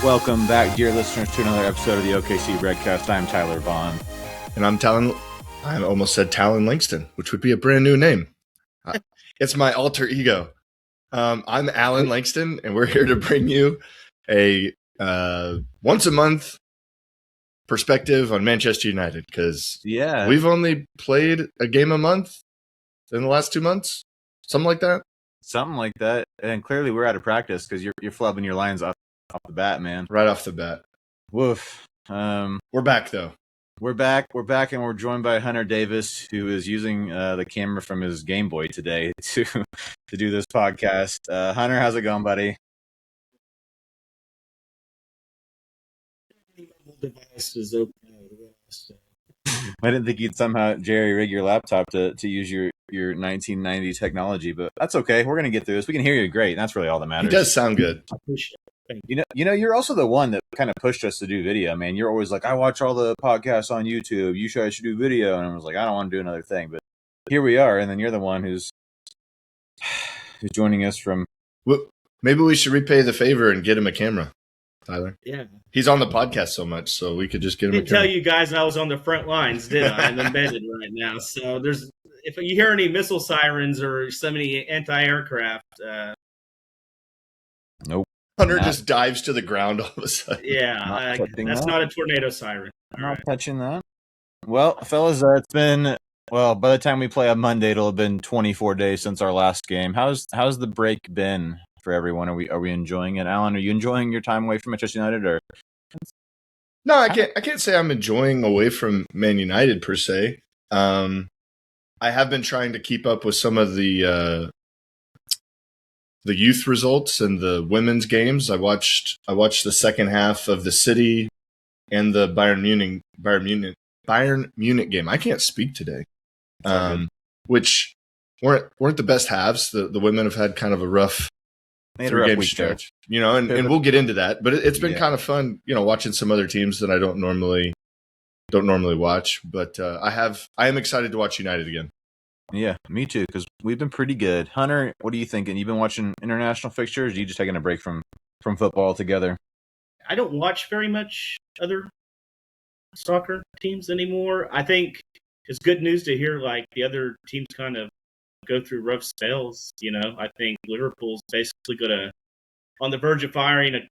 Welcome back, dear listeners, to another episode of the OKC Redcast. I'm Tyler Vaughn. And I almost said Talon Langston, which would be a brand new name. It's my alter ego. I'm Alan Langston, and we're here to bring you a once a month perspective on Manchester United, because we've only played a game a month in the last 2 months, something like that. And clearly we're out of practice because you're flubbing your lines off the bat, man. Right off the bat. Woof. We're back, though. We're back, and we're joined by Hunter Davis, who is using the camera from his Game Boy today to do this podcast. Hunter, how's it going, buddy? Device is okay. I didn't think you'd somehow jerry-rig your laptop to use your 1990 technology, but that's okay. We're going to get through this. We can hear you great, and that's really all that matters. It does sound good. I appreciate it. You know, you're also the one that kind of pushed us to do video, man. You're always like, I watch all the podcasts on YouTube. You guys should do video. And I was like, I don't want to do another thing. But here we are. And then you're the one who's joining us from... Well, maybe we should repay the favor and get him a camera, Tyler. Yeah. He's on the podcast so much, so we could just get him a camera. I didn't tell you guys I was on the front lines, did I? I'm embedded right now. So if you hear any missile sirens or so many anti-aircraft... Nope. Hunter just dives to the ground all of a sudden. Yeah, that's not a tornado siren. I'm not touching that. Well, fellas, it's been, by the time we play on Monday, it'll have been 24 days since our last game. How's the break been for everyone? Are we enjoying it? Alan, are you enjoying your time away from Manchester United? Or no, I can't say I'm enjoying away from Man United per se. I have been trying to keep up with some of the youth results and the women's games. I watched the second half of the City and the Bayern Munich game. I can't speak today, which weren't the best halves. The women have had kind of a rough game stretch, and we'll get into that. But it's been kind of fun, watching some other teams that I don't normally watch. But I am excited to watch United again. Yeah, me too, because we've been pretty good. Hunter, what are you thinking? You've been watching international fixtures? Or are you just taking a break from football altogether? I don't watch very much other soccer teams anymore. I think it's good news to hear like the other teams kind of go through rough spells. I think Liverpool's basically on the verge of firing a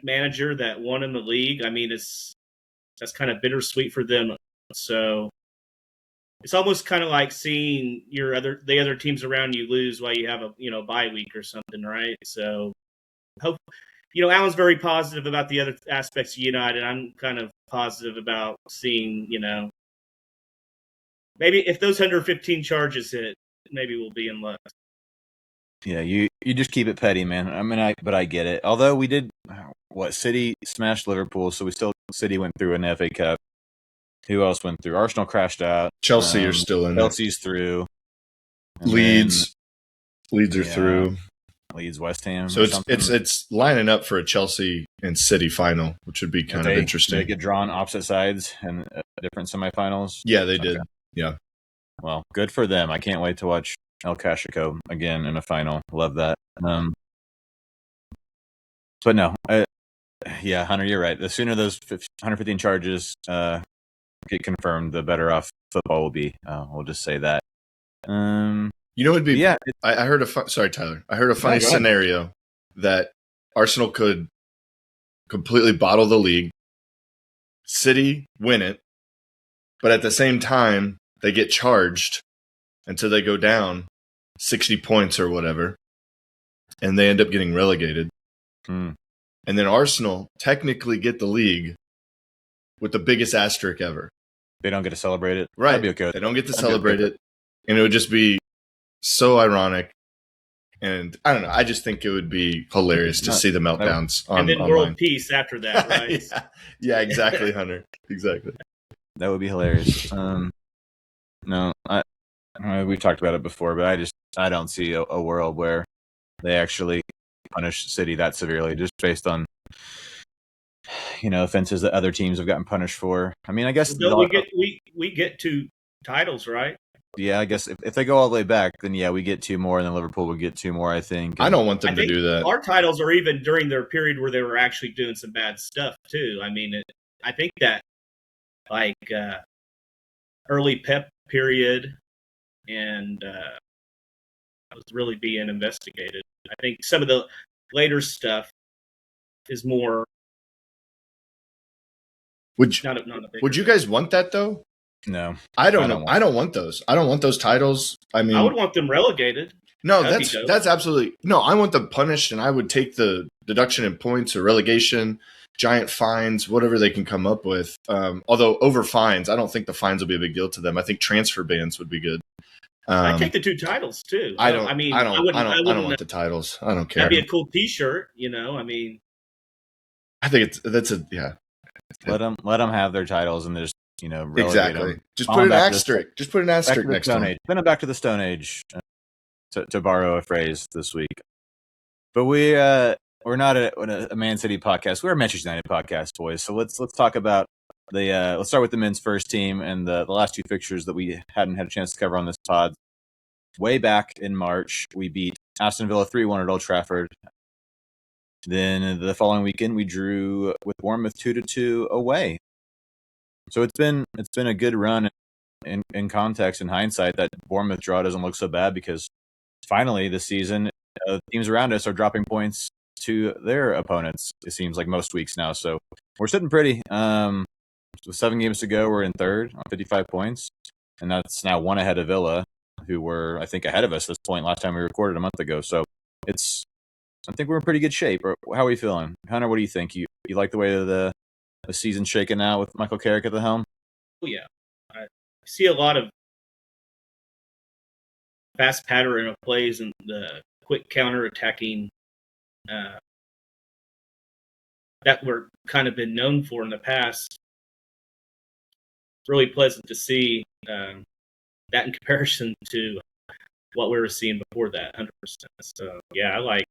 manager that won in the league. I mean, that's kind of bittersweet for them. So it's almost kind of like seeing the other teams around you lose while you have a bye week or something, right? So, Alan's very positive about the other aspects of United. I'm kind of positive about seeing, maybe if those 115 charges hit, maybe we'll be in luck. Yeah, you just keep it petty, man. I mean, but I get it. Although we did, City smashed Liverpool, so City went through an FA Cup. Who else went through? Arsenal crashed out. Chelsea are still in. Chelsea's through. Leeds are through. Leeds, West Ham. So it's lining up for a Chelsea and City final, which would be kind of interesting. They get drawn opposite sides in different semifinals. Yeah, they did. Yeah. Well, good for them. I can't wait to watch El Clasico again in a final. Love that. But no, Hunter, you're right. The sooner those 115 charges get confirmed, the better off football will be. We'll just say that. It'd be. Yeah, I heard sorry, Tyler. I heard a funny scenario that Arsenal could completely bottle the league, City win it, but at the same time they get charged until they go down 60 points or whatever, and they end up getting relegated. And then Arsenal technically get the league with the biggest asterisk ever. They don't get to celebrate it. Right. That'd be okay. They don't get to celebrate it. And it would just be so ironic. And I don't know. I just think it would be hilarious to see the meltdowns and then online. world peace after that, right? yeah, exactly, Hunter. Exactly. That would be hilarious. No, we've talked about it before, but I don't see a world where they actually punish City that severely just based on offenses that other teams have gotten punished for. I mean, I guess we get 2 titles, right? yeah, I guess if they go all the way back, then yeah, we get 2 more, and then Liverpool would get 2 more, I think. I don't want them to do that. Our titles are even during their period where they were actually doing some bad stuff too. I mean, I think that like early Pep period and was really being investigated. I think some of the later stuff is more. Would you guys want that though? No, I don't know. I don't want those. I don't want those titles. I mean, I would want them relegated. No, that's absolutely no. I want them punished, and I would take the deduction in points or relegation, giant fines, whatever they can come up with. Although over fines, I don't think the fines will be a big deal to them. I think transfer bans would be good. I'd take the 2 titles too. I don't want the titles. I don't care. That'd be a cool T-shirt, you know. I mean, I think yeah. Let them have their titles and just exactly. Just put an asterisk. Just put an asterisk next to them. Send them back to the Stone Age, to borrow a phrase this week. But we're not a Man City podcast. We're a Manchester United podcast, boys. So let's talk about let's start with the men's first team and the last 2 fixtures that we hadn't had a chance to cover on this pod. Way back in March, we beat Aston Villa 3-1 at Old Trafford. Then the following weekend, we drew with Bournemouth 2-2 away. So it's been a good run. In context, in hindsight, that Bournemouth draw doesn't look so bad because finally this season, teams around us are dropping points to their opponents. It seems like most weeks now. So we're sitting pretty. With 7 games to go, we're in third on 55 points, and that's now 1 ahead of Villa, who were, I think, ahead of us at this point last time we recorded a month ago. So I think we're in pretty good shape. How are we feeling? Hunter, what do you think? You like the way the season's shaking out with Michael Carrick at the helm? Oh, yeah. I see a lot of fast pattern of plays and the quick counter-attacking that we're kind of been known for in the past. It's really pleasant to see that in comparison to what we were seeing before that, 100%. So, yeah, I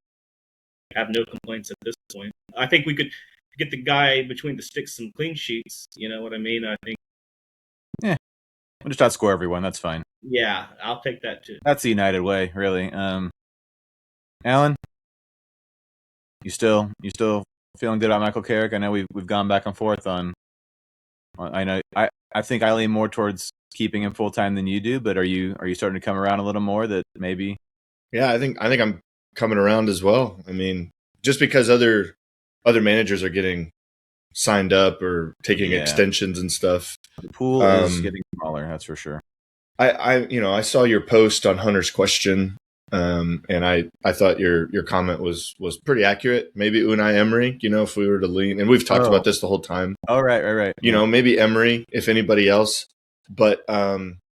have no complaints at this point. I think we could get the guy between the sticks some clean sheets. You know what I mean? I think. Yeah, we'll just outscore everyone. That's fine. Yeah, I'll take that too. That's the United way, really. Alan, you still feeling good about Michael Carrick? I know we've gone back and forth on. I know I think I lean more towards keeping him full time than you do, but are you starting to come around a little more that maybe? Yeah, I think I'm coming around as well. I mean, just because other managers are getting signed up or taking extensions and stuff, the pool is getting smaller. That's for sure. I saw your post on Hunter's question, and I thought your comment was pretty accurate. Maybe Unai Emery, if we were to lean, and we've talked about this the whole time. Oh, right. Maybe Emery, if anybody else. But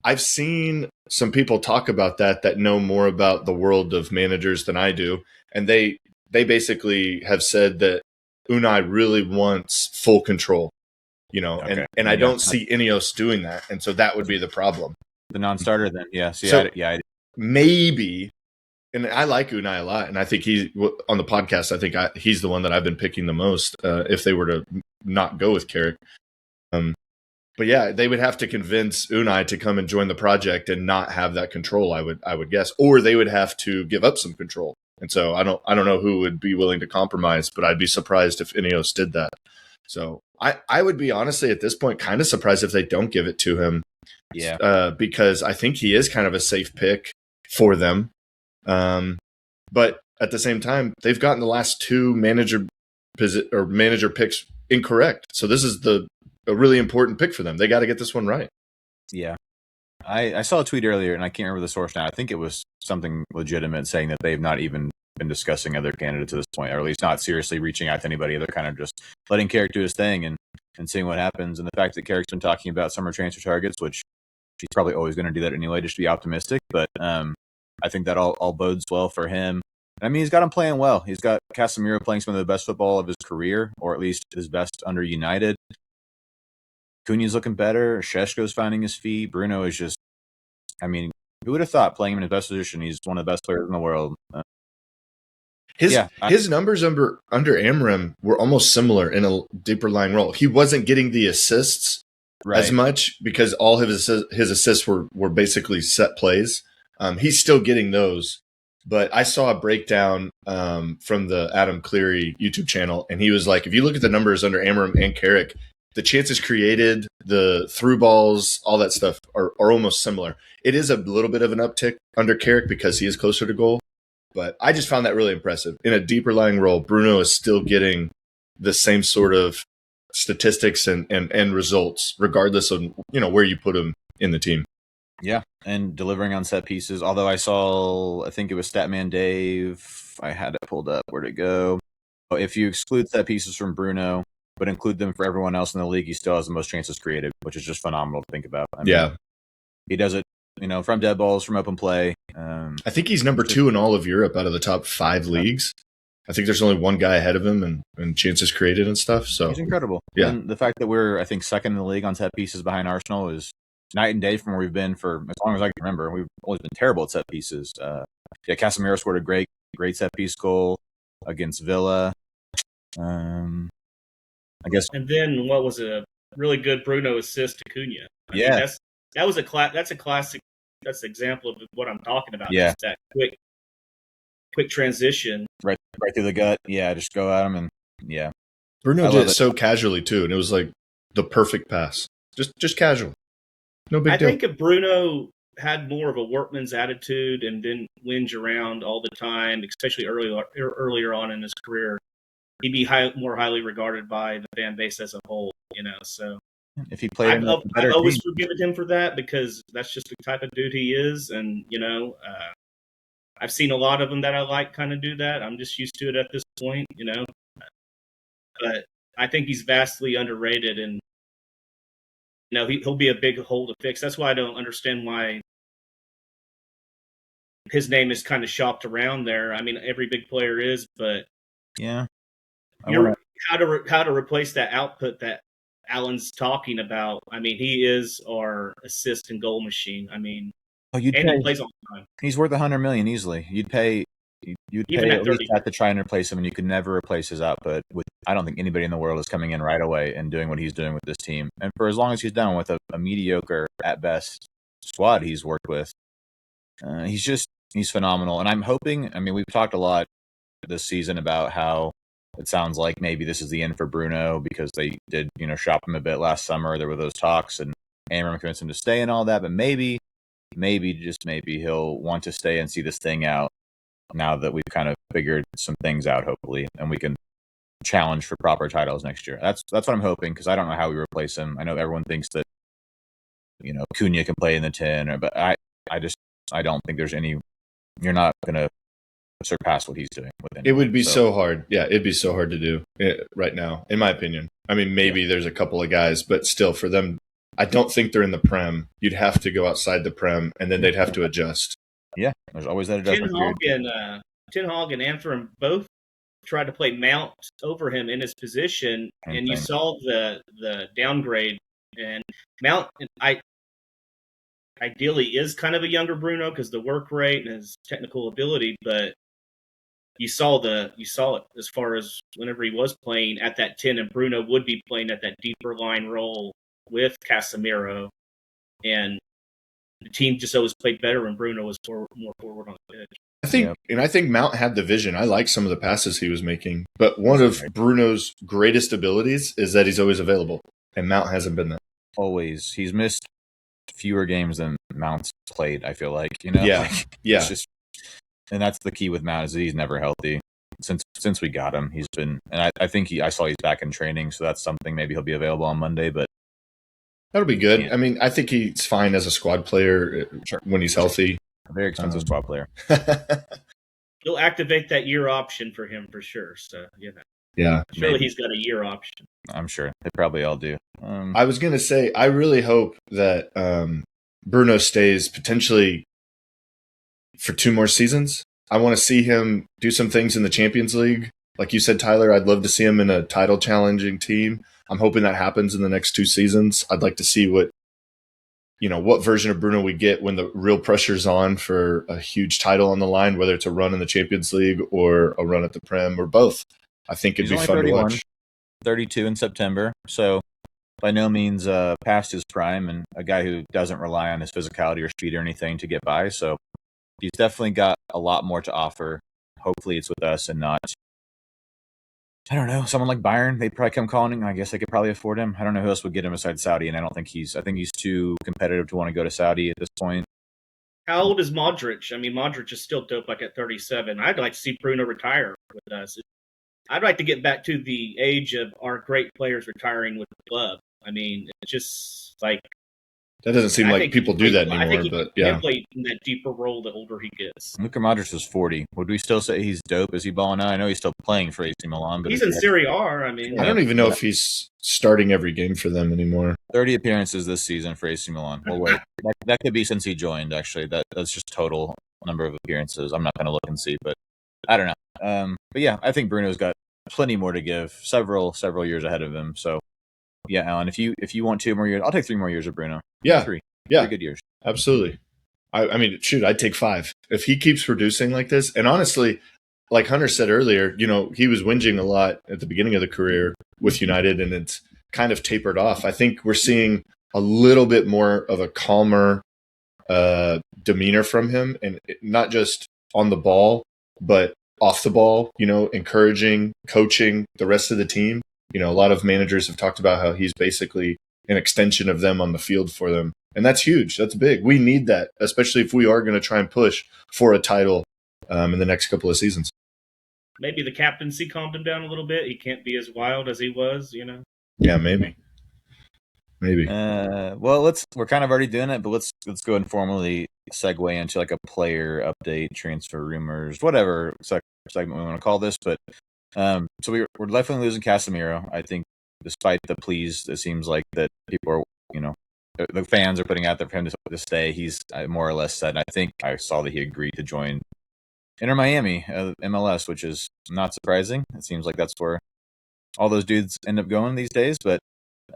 I've seen some people talk about that know more about the world of managers than I do, and they basically have said that Unai really wants full control, okay. and I don't see Ineos doing that, and so that would be the problem. The non-starter, then, yeah. Maybe, and I like Unai a lot, and I think on the podcast. I think he's the one that I've been picking the most. If they were to not go with Carrick, but yeah, they would have to convince Unai to come and join the project and not have that control. I would guess, or they would have to give up some control. And so I don't know who would be willing to compromise, but I'd be surprised if Ineos did that. So I would be honestly at this point kind of surprised if they don't give it to him. Yeah. Because I think he is kind of a safe pick for them. But at the same time, they've gotten the last 2 manager picks incorrect. So this is a really important pick for them. They got to get this one right. Yeah. I saw a tweet earlier, and I can't remember the source now. I think it was something legitimate saying that they've not even been discussing other candidates at this point, or at least not seriously reaching out to anybody. They're kind of just letting Carrick do his thing and seeing what happens. And the fact that Carrick's been talking about summer transfer targets, which he's probably always going to do that anyway, just to be optimistic. But I think that all bodes well for him. I mean, he's got him playing well. He's got Casemiro playing some of the best football of his career, or at least his best under United. Cunha's looking better. Šeško's finding his feet. Bruno is just, I mean, who would have thought playing him in his best position? He's one of the best players in the world. His numbers under Amram were almost similar in a deeper lying role. He wasn't getting the assists, as much because all of his assists were basically set plays. He's still getting those. But I saw a breakdown from the Adam Cleary YouTube channel, and he was like, if you look at the numbers under Amram and Carrick, the chances created, the through balls, all that stuff are almost similar. It is a little bit of an uptick under Carrick because he is closer to goal. But I just found that really impressive. In a deeper lying role, Bruno is still getting the same sort of statistics and results, regardless of where you put him in the team. Yeah, and delivering on set pieces. Although I think it was Statman Dave. I had it pulled up. Where'd it go? If you exclude set pieces from Bruno, but include them for everyone else in the league, he still has the most chances created, which is just phenomenal to think about. I mean, he does it, from dead balls, from open play. I think he's number 2 in all of Europe out of the top 5 leagues. I think there's only one guy ahead of him and chances created and stuff. So he's incredible. Yeah, and the fact that we're, I think, second in the league on set pieces behind Arsenal is night and day from where we've been for as long as I can remember. We've always been terrible at set pieces. Casemiro scored a great set piece goal against Villa. I guess. And then what was a really good Bruno assist to Cunha? I mean, that's a classic. That's an example of what I'm talking about. Yeah, just that quick transition, right through the gut. Yeah, just go at him and yeah. Bruno did it so casually too, and it was like the perfect pass, just casual, no big deal. I think if Bruno had more of a workman's attitude and didn't whinge around all the time, especially earlier on in his career, he'd be more highly regarded by the fan base as a whole. So if he played, I've always forgiven him for that because that's just the type of dude he is, and I've seen a lot of them that I like kind of do that. I'm just used to it at this point, But I think he's vastly underrated, and he'll be a big hole to fix. That's why I don't understand why his name is kind of shopped around there. I mean, every big player is, but yeah, how to replace that output that Alan's talking about. I mean, he is our assist and goal machine. I mean, he plays all the time. He's worth $100 million easily. You'd pay at least that to try and replace him, and you could never replace his output. I don't think anybody in the world is coming in right away and doing what he's doing with this team. And for as long as he's done with a mediocre at best squad he's worked with, he's phenomenal. And I'm hoping. I mean, we've talked a lot this season about how it sounds like maybe this is the end for Bruno because they did shop him a bit last summer. There were those talks, and Amram convinced him to stay and all that. But maybe just maybe he'll want to stay and see this thing out now that we've kind of figured some things out, hopefully, and we can challenge for proper titles next year. That's what I'm hoping, because I don't know how we replace him. I know everyone thinks that Cunha can play in the 10, but I don't think there's any. You're not going to surpass what he's doing with him. It would be so hard. Yeah, it'd be so hard to do right now, in my opinion. I mean, maybe there's a couple of guys, but still, for them, I don't think they're in the Prem. You'd have to go outside the Prem, and then they'd have to adjust. Yeah, there's always that adjustment. Ten Hag and Antrim both tried to play Mount over him in his position, and you saw the downgrade. And Mount, ideally, is kind of a younger Bruno because the work rate and his technical ability, but you saw it as far as whenever he was playing at that 10, and Bruno would be playing at that deeper line role with Casemiro, and the team just always played better when Bruno was more forward on the pitch. I think Mount had the vision. I like some of the passes he was making, but one of Bruno's greatest abilities is that he's always available, and Mount hasn't been that. Always, he's missed fewer games than Mount's played. I feel like It's just, and that's the key with Mount is that he's never healthy. Since we got him, he's been, and I think I saw he's back in training, so that's something. Maybe he'll be available on Monday, but. That'll be good. Yeah. I mean, I think he's fine as a squad player when he's healthy. A very expensive squad player. You'll activate that year option for him for sure. So, Yeah. Surely he's got a year option. I'm sure. They probably all do. I was going to say, I really hope that Bruno stays potentially for 2 more seasons. I want to see him do some things in the Champions League. Like you said, Tyler, I'd love to see him in a title challenging team. I'm hoping that happens in the next 2 seasons. I'd like to see what version of Bruno we get when the real pressure's on for a huge title on the line, whether it's a run in the Champions League or a run at the Prem or both. I think it'd be fun to watch. 32 in September, so by no means past his prime, and a guy who doesn't rely on his physicality or speed or anything to get by. So he's definitely got a lot more to offer. Hopefully it's with us and not, I don't know, someone like Bayern. They'd probably come calling him. I guess they could probably afford him. I don't know who else would get him besides Saudi, and I think he's too competitive to want to go to Saudi at this point. How old is Modric? I mean, Modric is still dope, like at 37. I'd like to see Bruno retire with us. I'd like to get back to the age of our great players retiring with the club. I mean, it's just like that doesn't seem like people do that anymore. I think but yeah, play in that deeper role the older he gets. Luka Modric is 40. Would we still say he's dope? Is he balling out? I know he's still playing for AC Milan, but he's in Serie A. I mean, I don't even know if he's starting every game for them anymore. 30 appearances this season for AC Milan. Well, wait, that could be since he joined. Actually, that's just total number of appearances. I'm not going to look and see, but I don't know. But yeah, I think Bruno's got plenty more to give. Several years ahead of him. So yeah, Alan, if you want 2 more years, I'll take 3 more years of Bruno. Yeah, 3. Yeah, 3 good years. Absolutely. I mean, shoot, I'd take 5 if he keeps producing like this. And honestly, like Hunter said earlier, he was whinging a lot at the beginning of the career with United, and it's kind of tapered off. I think we're seeing a little bit more of a calmer demeanor from him, and not just on the ball, but off the ball, encouraging, coaching the rest of the team. A lot of managers have talked about how he's basically an extension of them on the field for them. And that's huge. That's big. We need that, especially if we are going to try and push for a title in the next couple of seasons. Maybe the captaincy calmed him down a little bit. He can't be as wild as he was, Yeah, maybe. Well, we're kind of already doing it, but let's go and formally segue into like a player update, transfer rumors, whatever segment we want to call this. But so we're definitely losing Casemiro. I think despite the pleas, it seems like that people are, the fans are putting out there for him to stay. He's more or less said. I think I saw that he agreed to join Inter Miami, MLS, which is not surprising. It seems like that's where all those dudes end up going these days. But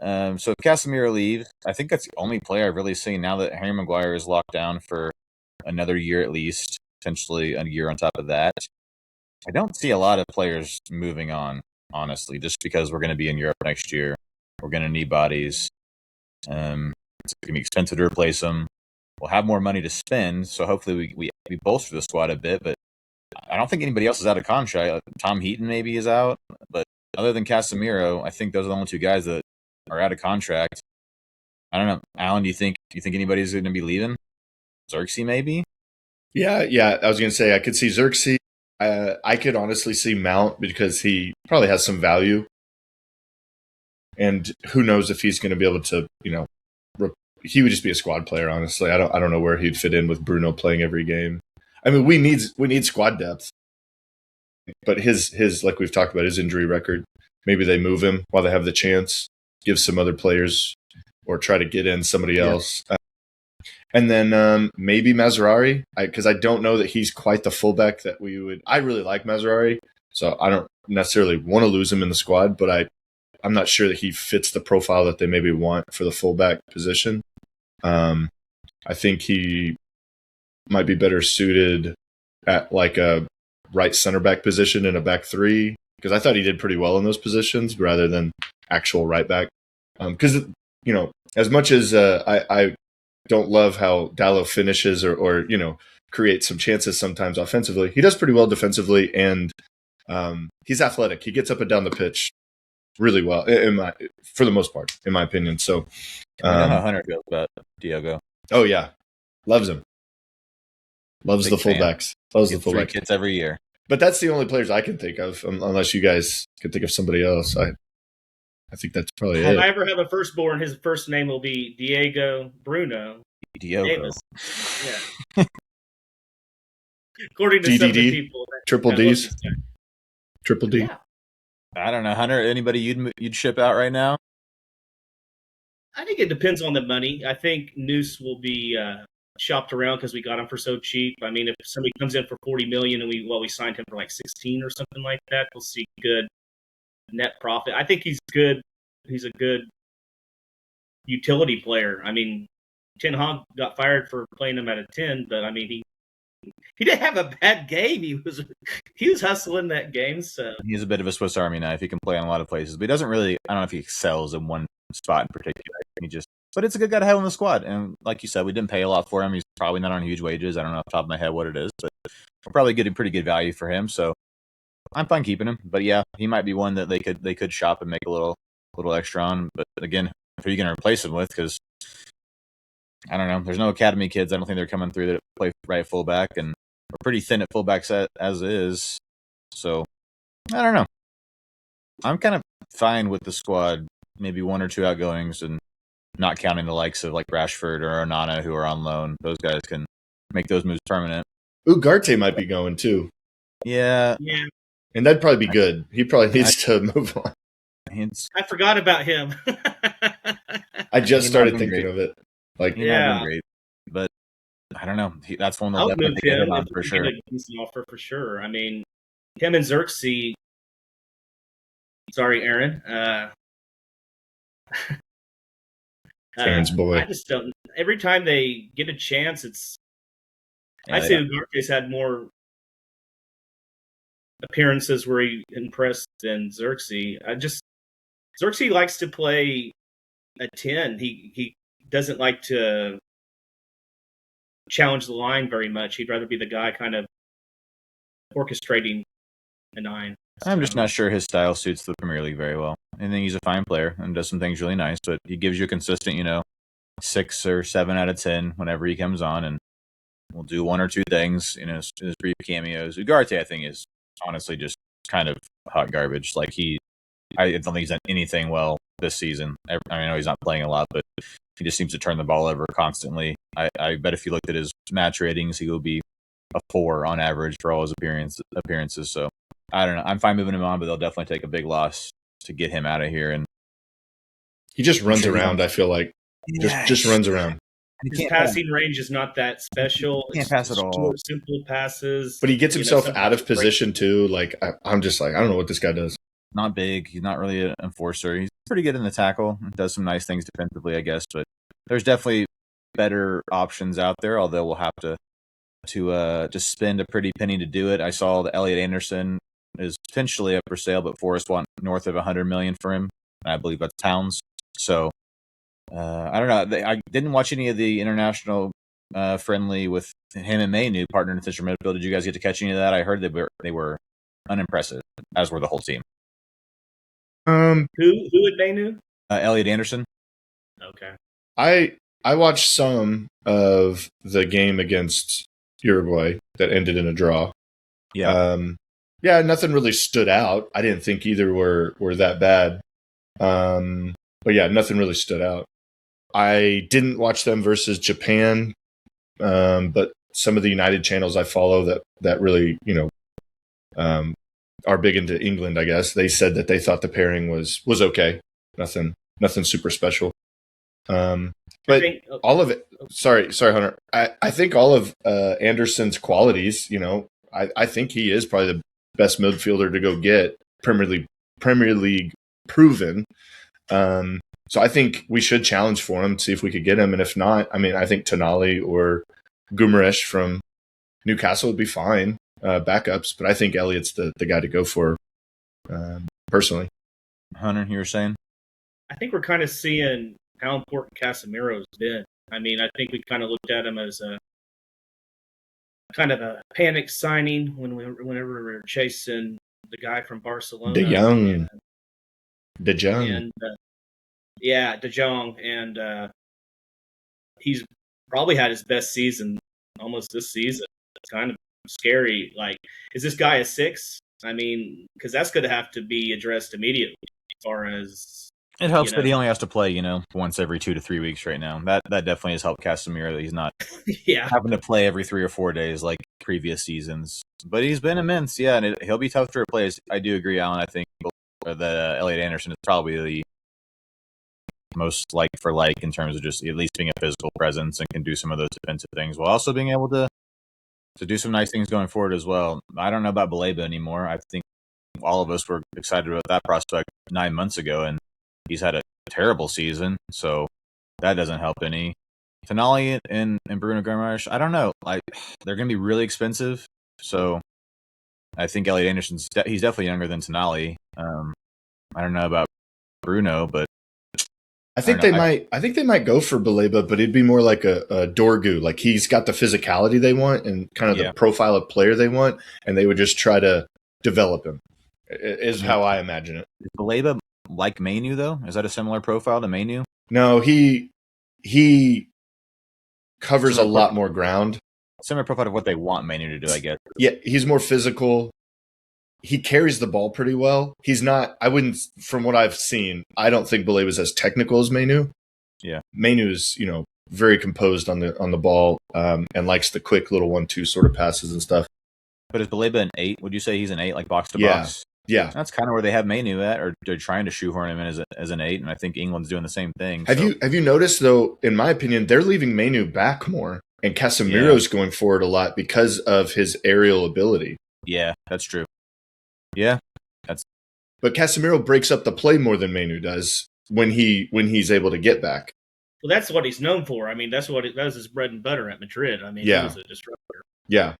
so if Casemiro leaves, I think that's the only player I've really seen now that Harry Maguire is locked down for another year at least, potentially a year on top of that. I don't see a lot of players moving on, honestly, just because we're going to be in Europe next year. We're going to need bodies. It's going to be expensive to replace them. We'll have more money to spend, so hopefully we bolster the squad a bit. But I don't think anybody else is out of contract. Tom Heaton maybe is out, but other than Casemiro, I think those are the only 2 guys that are out of contract. I don't know, Alan. Do you think anybody's going to be leaving? Xerxes maybe. Yeah. I was going to say I could see Xerxes. I could honestly see Mount because he probably has some value. And who knows if he's going to be able to, he would just be a squad player, honestly. I don't know where he'd fit in with Bruno playing every game. I mean, we need squad depth. But his like we've talked about, his injury record, maybe they move him while they have the chance, give some other players or try to get in somebody else. And then maybe Mazraoui, because I don't know that he's quite the fullback that we would. I really like Mazraoui, so I don't necessarily want to lose him in the squad, but I'm not sure that he fits the profile that they maybe want for the fullback position. I think he might be better suited at like a right center back position in a back 3, because I thought he did pretty well in those positions rather than actual right back. Because as much as I don't love how Dalot finishes or creates some chances sometimes offensively, he does pretty well defensively, and he's athletic. He gets up and down the pitch really well, for the most part, in my opinion. So, I know how Hunter feels about Diogo. Oh yeah, loves him. Loves Big the fullbacks. Loves the fullbacks. 3 kids every year. But that's the only players I can think of, unless you guys can think of somebody else. I think that's probably it. If I ever have a firstborn, his first name will be Diego Bruno Diogo. Davis. Yeah. According to some of the people. Triple D's. Triple D. Yeah. I don't know, Hunter. Anybody you'd ship out right now? I think it depends on the money. I think Noose will be shopped around because we got him for so cheap. I mean, if somebody comes in for $40 million and we signed him for like 16 or something like that, we'll see good net profit. I think he's good. He's a good utility player. I mean, Ten Hag got fired for playing him at a 10, but I mean, he didn't have a bad game. He was hustling that game. So he's a bit of a Swiss Army knife. He can play in a lot of places, but he doesn't really. I don't know if he excels in one spot in particular. But it's a good guy to have on the squad. And like you said, we didn't pay a lot for him. He's probably not on huge wages. I don't know off the top of my head what it is, but we're probably getting pretty good value for him. So I'm fine keeping him. But yeah, he might be one that they could shop and make a little extra on. But again, who are you going to replace him with? Because I don't know. There's no academy kids. I don't think they're coming through that play right fullback, and we're pretty thin at fullbacks as is. So I don't know. I'm kind of fine with the squad. Maybe one or two outgoings, and not counting the likes of like Rashford or Onana who are on loan. Those guys can make those moves permanent. Ugarte might be going too. Yeah. And that'd probably be good. He probably needs to move on. I forgot about him. I just started thinking of it. Like, yeah, great, but I don't know. That's one they'll definitely get him on for sure. Get a decent offer for sure. I mean, him and Xerxes. Sorry, Aaron. Aaron's boy. I just don't. Every time they get a chance, it's. I say Ugarte's had more appearances where he impressed than Xerxes. Xerxes likes to play a 10. He doesn't like to challenge the line very much. He'd rather be the guy kind of orchestrating a 9. I'm just not sure his style suits the Premier League very well. I think he's a fine player and does some things really nice, but he gives you a consistent, 6 or 7 out of 10 whenever he comes on, and we'll do one or two things, his brief cameos. Ugarte, I think, is honestly just kind of hot garbage. Like I don't think he's done anything well this season. I know he's not playing a lot, but he just seems to turn the ball over constantly. I bet if you looked at his match ratings, he will be a 4 on average for all his appearances. So I don't know. I'm fine moving him on, but they'll definitely take a big loss to get him out of here. And he just runs around. I feel like just runs around. His passing range is not that special. He can't pass at all. Simple passes. But he gets himself out of position too. Like I'm just like, I don't know what this guy does. Not big. He's not really an enforcer. He's pretty good in the tackle. Does some nice things defensively, I guess. But there's definitely better options out there. Although we'll have to just spend a pretty penny to do it. I saw that Elliot Anderson is potentially up for sale, but Forest want north of $100 million for him. And I believe that's pounds. So I don't know. I didn't watch any of the international friendly with him and Mainu partnered in Fisher midfield. Did you guys get to catch any of that? I heard they were unimpressive, as were the whole team. Who at Mainu? Elliot Anderson. Okay. I watched some of the game against Uruguay that ended in a draw. Yeah. Yeah, nothing really stood out. I didn't think either were that bad. But yeah, nothing really stood out. I didn't watch them versus Japan, but some of the United channels I follow that really, are big into England, I guess. They said that they thought the pairing was okay. Nothing super special. But all of it. Sorry, Hunter. I think all of Anderson's qualities. I think he is probably the best midfielder to go get. Premier League proven. So I think we should challenge for him, see if we could get him. And if not, I think Tonali or Guimaraes from Newcastle would be fine, backups. But I think Elliott's the guy to go for, personally. Hunter, you were saying? I think we're kind of seeing how important Casemiro's been. I think we kind of looked at him as a kind of a panic signing whenever we were chasing the guy from Barcelona. De Jong. And De Jong, and he's probably had his best season almost this season. It's kind of scary. Like, is this guy a 6? Because that's going to have to be addressed immediately. As far as it helps that he only has to play, once every 2 to 3 weeks right now. That definitely has helped Casemiro. That he's not having to play every 3 or 4 days like previous seasons. But he's been immense, and he'll be tough to replace. I do agree, Alan. I think that Elliot Anderson is probably the most like for like in terms of just at least being a physical presence and can do some of those defensive things while also being able to do some nice things going forward as well. I don't know about Baleba anymore. I think all of us were excited about that prospect 9 months ago, and he's had a terrible season, so that doesn't help any. Tonali and Bruno Guimaraes, I don't know. Like, they're going to be really expensive, so I think Elliot Anderson's he's definitely younger than Tonali. I don't know about Bruno, but I think they might. I think they might go for Baleba, but it'd be more like a Dorgu. Like he's got the physicality they want and kind of the profile of player they want, and they would just try to develop him. Is how I imagine it. Is Baleba like Mainu though? Is that a similar profile to Mainu? No, he covers a lot more ground. Similar profile of what they want Mainu to do, I guess. Yeah, he's more physical. He carries the ball pretty well. He's not. I wouldn't. From what I've seen, I don't think Baleba's as technical as Mainu. Yeah, Mainu's very composed on the ball and likes the quick little 1-2 sort of passes and stuff. But is Baleba an 8? Would you say he's an 8, like box to box? Yeah, that's kind of where they have Mainu at, or they're trying to shoehorn him in as an 8, and I think England's doing the same thing. Have you noticed though? In my opinion, they're leaving Mainu back more, and Casemiro's going forward a lot because of his aerial ability. Yeah, that's true. Yeah, but Casemiro breaks up the play more than Mainu does when he's able to get back. Well, that's what he's known for. I mean, that was his bread and butter at Madrid. I mean, he was a disruptor. Yeah,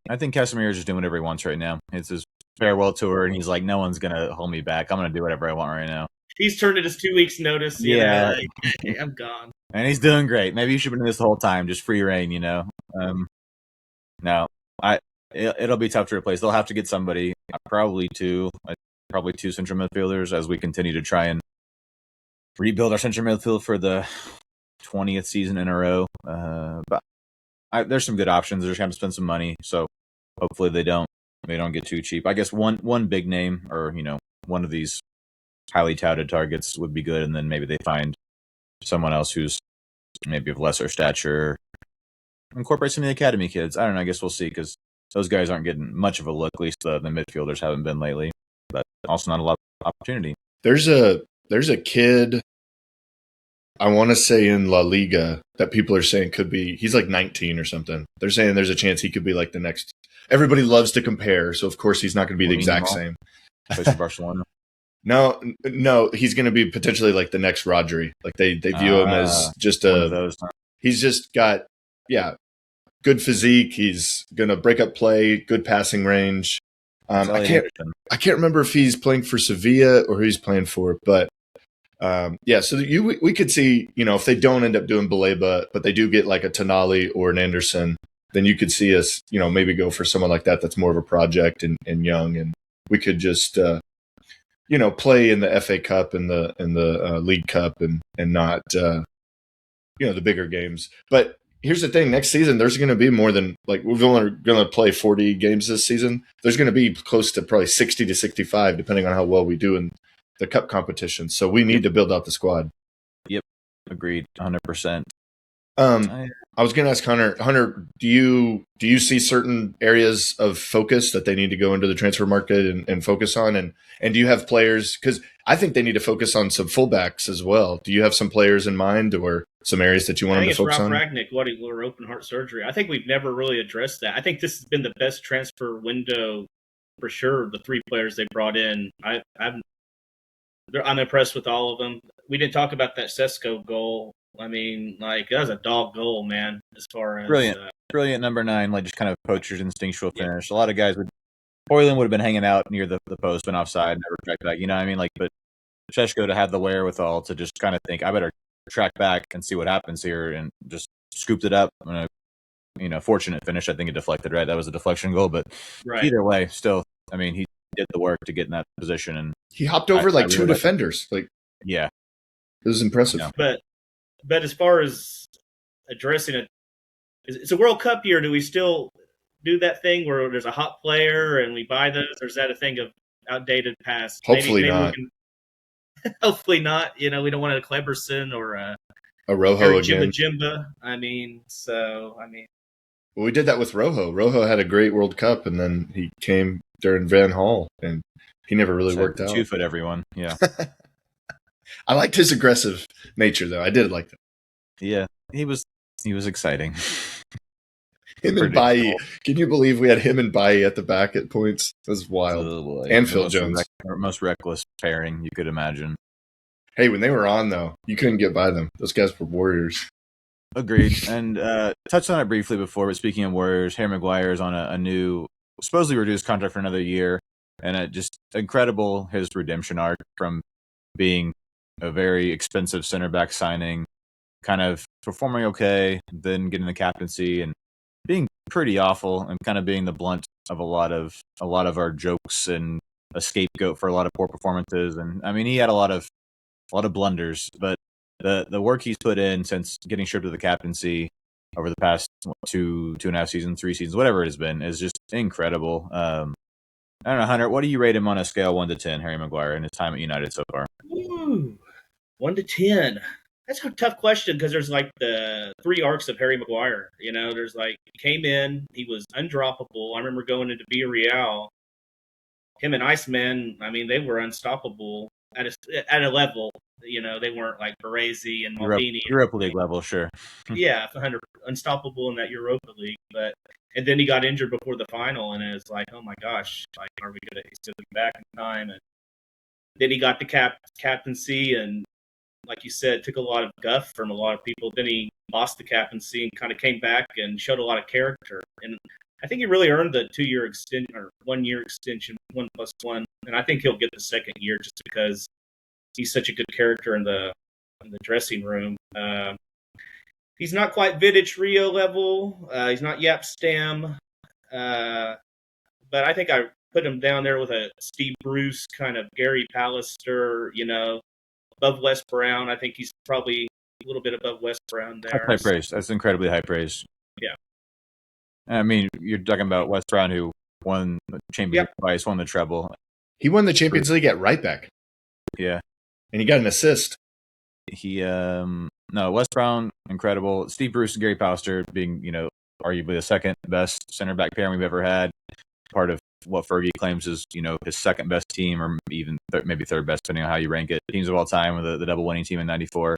I think Casemiro's just doing whatever he wants right now. It's his farewell tour, and he's like, no one's gonna hold me back. I'm gonna do whatever I want right now. He's turned it as 2 weeks' notice. Yeah, I'm gone, and he's doing great. Maybe you should have been doing this the whole time, just free reign. No, it'll be tough to replace. They'll have to get somebody, probably two central midfielders, as we continue to try and rebuild our central midfield for the 20th season in a row. But there's some good options. They're just going to spend some money, so hopefully they don't get too cheap. I guess one big name, or one of these highly touted targets would be good, and then maybe they find someone else who's maybe of lesser stature. Incorporate some of the academy kids. I don't know. I guess we'll see, because those guys aren't getting much of a look. At least the midfielders haven't been lately. But also not a lot of opportunity. There's a kid, I want to say in La Liga, that people are saying could be, he's like 19 or something. They're saying there's a chance he could be like the next. Everybody loves to compare, so of course he's not going to be the exact same. Plays for Barcelona. No, he's going to be potentially like the next Rodri. Like they view him as just he's just got good physique. He's going to break up play, good passing range. I can't remember if he's playing for Sevilla or who he's playing for, but so we could see, if they don't end up doing Baleba, but they do get like a Tonali or an Anderson, then you could see us, maybe go for someone like that that's more of a project and young, and we could just play in the FA Cup and the League Cup and not the bigger games. But here's the thing: next season, there's going to be more than, like, we're only going to play 40 games this season. There's going to be close to probably 60 to 65, depending on how well we do in the cup competition. So we need to build out the squad. Yep, agreed, 100%. I was going to ask Hunter, do you see certain areas of focus that they need to go into the transfer market and focus on? And do you have players? Because I think they need to focus on some fullbacks as well. Do you have some players in mind or some areas that you want them to focus on? I think it's Ralph Ragnick, or open heart surgery. I think we've never really addressed that. I think this has been the best transfer window for sure. The 3 players they brought in, I'm impressed with all of them. We didn't talk about that Sesko goal. I mean, like, that was a dog goal, man. As far as brilliant number 9, like just kind of poacher's instinctual finish. A lot of guys Hoyland would have been hanging out near the post, been offside, never tracked back. You know what I mean? Like, but Šeško to have the wherewithal to just kind of think, I better track back and see what happens here, and just scooped it up. Fortunate finish. I think it deflected, right? That was a deflection goal, but either way, still, I mean, he did the work to get in that position, and he hopped over 2 defenders. It was impressive. Yeah. But as far as addressing it, it's a World Cup year. Do we still do that thing where there's a hot player and we buy those, or is that a thing of outdated past? Hopefully not. Hopefully not. We don't want a Kleberson or a Rojo again. Jimba. Well, we did that with Rojo. Rojo had a great World Cup, and then he came during Van Gaal, and he never really worked out. 2-foot everyone, yeah. I liked his aggressive nature, though. I did like that. Yeah, he was exciting. Him and Bailly. Cool. Can you believe we had him and Bailly at the back at points? It was wild. Oh, and Phil Jones. Most reckless pairing you could imagine. Hey, when they were on, though, you couldn't get by them. Those guys were warriors. Agreed. And touched on it briefly before, but speaking of warriors, Harry Maguire is on a new, supposedly reduced contract for another year. And just incredible, his redemption arc from being a very expensive center back signing, kind of performing okay, then getting the captaincy and being pretty awful and kind of being the blunt of a lot of our jokes and a scapegoat for a lot of poor performances. And I mean, he had a lot of blunders, but the work he's put in since getting stripped of the captaincy over the past 2.5 seasons, 3 seasons, whatever it has been, is just incredible. I don't know, Hunter, what do you rate him on a scale 1 to 10, Harry Maguire, in his time at United so far? Ooh, 1 to 10. That's a tough question because there's like the 3 arcs of Harry Maguire. You know, there's like he came in, he was undroppable. I remember going into Villarreal. Him and Iceman, I mean, they were unstoppable at a level. You know, they weren't like Baresi and Maldini. Europa League level, sure. Yeah, 100 unstoppable in that Europa League. And then he got injured before the final, and it's like, oh my gosh, like, are we gonna still be back in time? And then he got the captaincy, and like you said, took a lot of guff from a lot of people. Then he lost the captaincy and kind of came back and showed a lot of character. And I think he really earned the 2-year extension or 1-year extension, 1+1. And I think he'll get the second year just because he's such a good character in the dressing room. He's not quite Vidic Rio level. He's not Yap Stam. But I think I put him down there with a Steve Bruce kind of Gary Pallister, you know, above Wes Brown. I think he's probably a little bit above Wes Brown there. That's high praise. That's incredibly high praise. Yeah. I mean, you're talking about Wes Brown, who won the championship twice, won the treble. He won the Champions League at right back. Yeah. And he got an assist. Wes Brown, incredible. Steve Bruce and Gary Pallister being, you know, arguably the second best center back pairing we've ever had. Part of what Fergie claims is, you know, his second best team, or even maybe third best, depending on how you rank it. Teams of all time with the double winning team in '94.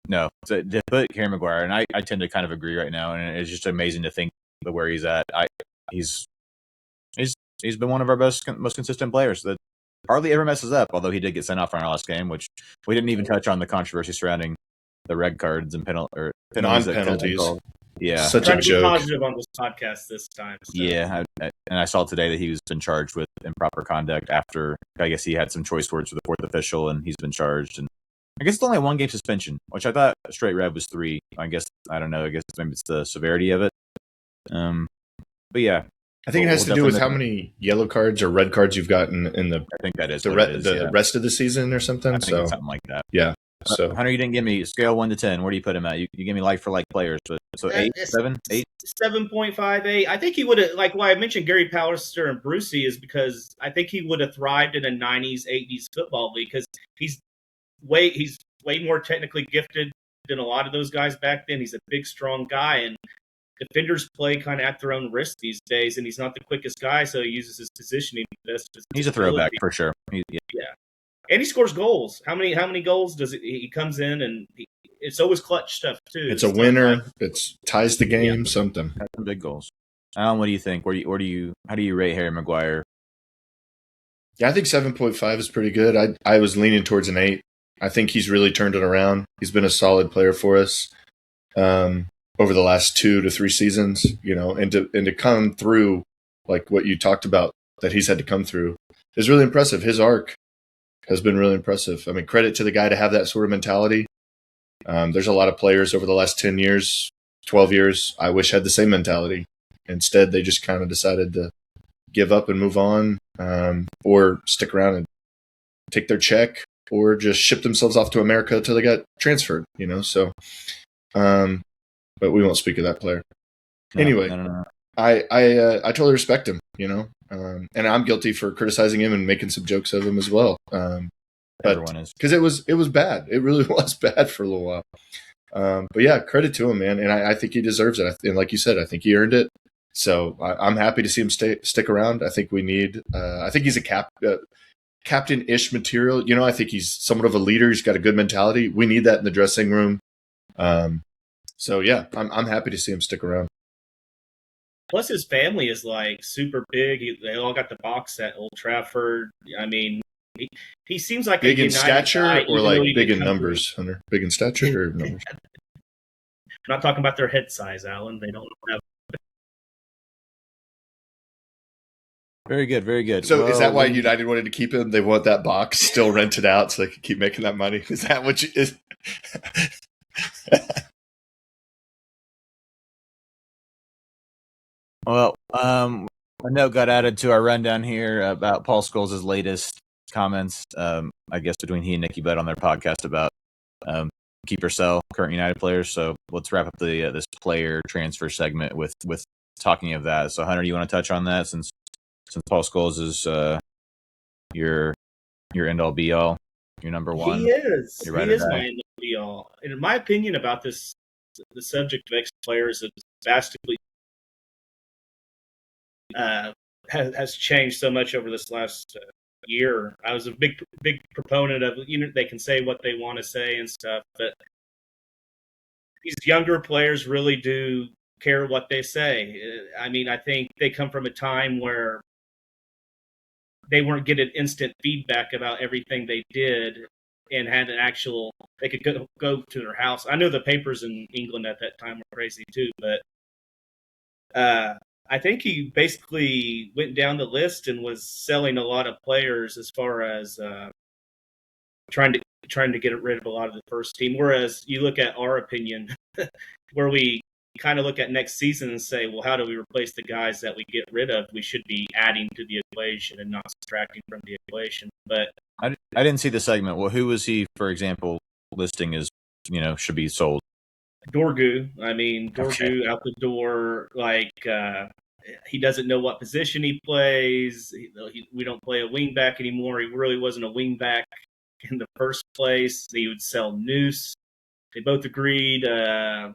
No, so to put Harry Maguire, and I tend to kind of agree right now, and it's just amazing to think where he's at. He's been one of our most consistent players that hardly ever messes up. Although he did get sent off in our last game, which we didn't even touch on the controversy surrounding the red cards and penalties. Non-penalties. Yeah, such a joke. Positive on this podcast this time. So. Yeah, and I saw today that he was been charged with improper conduct after, I guess, he had some choice words with the fourth official, and he's been charged. And I guess it's only a 1-game suspension, which I thought straight red was 3. I guess I don't know. I guess maybe it's the severity of it. But yeah, I think it has to do with how many yellow cards or red cards you've gotten in the. I think that is the rest of the season or something. I think it's something like that. Yeah. So Hunter, you didn't give me scale 1 to 10. Where do you put him at? You give me like for like players, but so 8, 7, 8, 7.58. I think he would have, like, why I mentioned Gary Pallister and Brucey is because I think he would have thrived in a '90s, '80s football league because he's way more technically gifted than a lot of those guys back then. He's a big, strong guy, and defenders play kind of at their own risk these days. And he's not the quickest guy, so he uses his positioning best. He's a throwback for sure. Yeah. And he scores goals. How many goals does he comes in, and it's always clutch stuff too. It's a winner. It's ties the game. Something. Got some big goals. Alan, what do you think? How do you rate Harry Maguire? Yeah, I think 7.5 is pretty good. I was leaning towards an 8. I think he's really turned it around. He's been a solid player for us over the last 2 to 3 seasons. You know, and to come through like what you talked about that he's had to come through is really impressive. His arc has been really impressive. I mean, credit to the guy to have that sort of mentality. There's a lot of players over the last 10 years, 12 years, I wish had the same mentality. Instead, they just kind of decided to give up and move on, or stick around and take their check, or just ship themselves off to America till they got transferred, you know? So, but we won't speak of that player. Anyway, no. I totally respect him, you know? And I'm guilty for criticizing him and making some jokes of him as well. Everyone is, because it was bad. It really was bad for a little while. But yeah, credit to him, man. And I think he deserves it. And like you said, I think he earned it. So I'm happy to see him stick around. I think we need. I think he's a captain-ish material. You know, I think he's somewhat of a leader. He's got a good mentality. We need that in the dressing room. So yeah, I'm happy to see him stick around. Plus, his family is like super big. They all got the box at Old Trafford. I mean, he seems like big a in stature guy, or like big in numbers, Hunter? Big in stature or numbers? I'm not talking about their head size, Alan. They don't have Very good, very good. So is that why United wanted to keep him? They want that box still rented out so they can keep making that money? Is that what you is? Well, a note got added to our rundown here about Paul Scholes' latest comments, I guess between he and Nicky Butt on their podcast about keep or sell current United players. So let's wrap up the this player transfer segment with talking of that. So Hunter, you want to touch on that since Paul Scholes is your end all be all, your number one? He is. He is my end all be all. And in my opinion about this, the subject of ex players is vastly has changed so much over this last year. I was a big proponent of, they can say what they want to say and stuff, but these younger players really do care what they say. I mean, I think they come from a time where they weren't getting instant feedback about everything they did and had an actual, they could go to their house. I know the papers in England at that time were crazy too, but I think he basically went down the list and was selling a lot of players as far as trying to get rid of a lot of the first team. Whereas you look at our opinion, where we kind of look at next season and say, well, how do we replace the guys that we get rid of? We should be adding to the equation and not subtracting from the equation. But I didn't see the segment. Well, who was he, for example, listing as, should be sold? Dorgu. I mean, Dorgu out the door, like he doesn't know what position he plays. We don't play a wing back anymore. He really wasn't a wing back in the first place. He would sell Noose. They both agreed to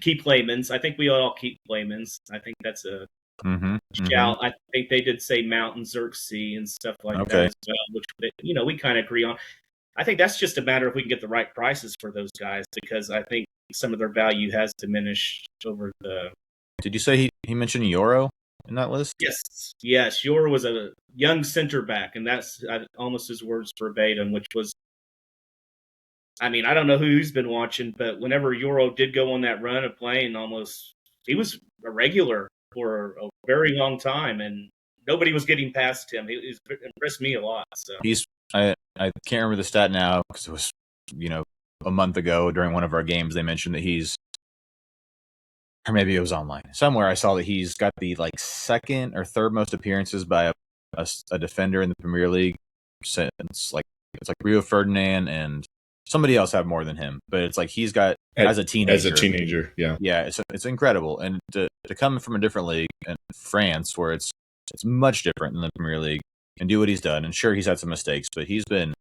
keep Lemans. I think we all keep Lemans. I think that's a shout. I think they did say Mount and Xerxes and stuff like that as well, which we kind of agree on. I think that's just a matter if we can get the right prices for those guys, because I think some of their value has diminished over the. Did you say he mentioned Euro in that list? Yes. Euro was a young center back, and that's almost his words verbatim, which was. I mean, I don't know who's been watching, but whenever Euro did go on that run of playing, he was a regular for a very long time, and nobody was getting past him. He impressed me a lot. So I can't remember the stat now because it was, a month ago during one of our games, they mentioned that or maybe it was online. Somewhere I saw that he's got the second or third most appearances by a defender in the Premier League since it's like Rio Ferdinand and somebody else have more than him. But it's like he's got as a teenager. Yeah. Yeah, it's incredible. And to come from a different league in France where it's much different than the Premier League and do what he's done. And sure, he's had some mistakes, but he's been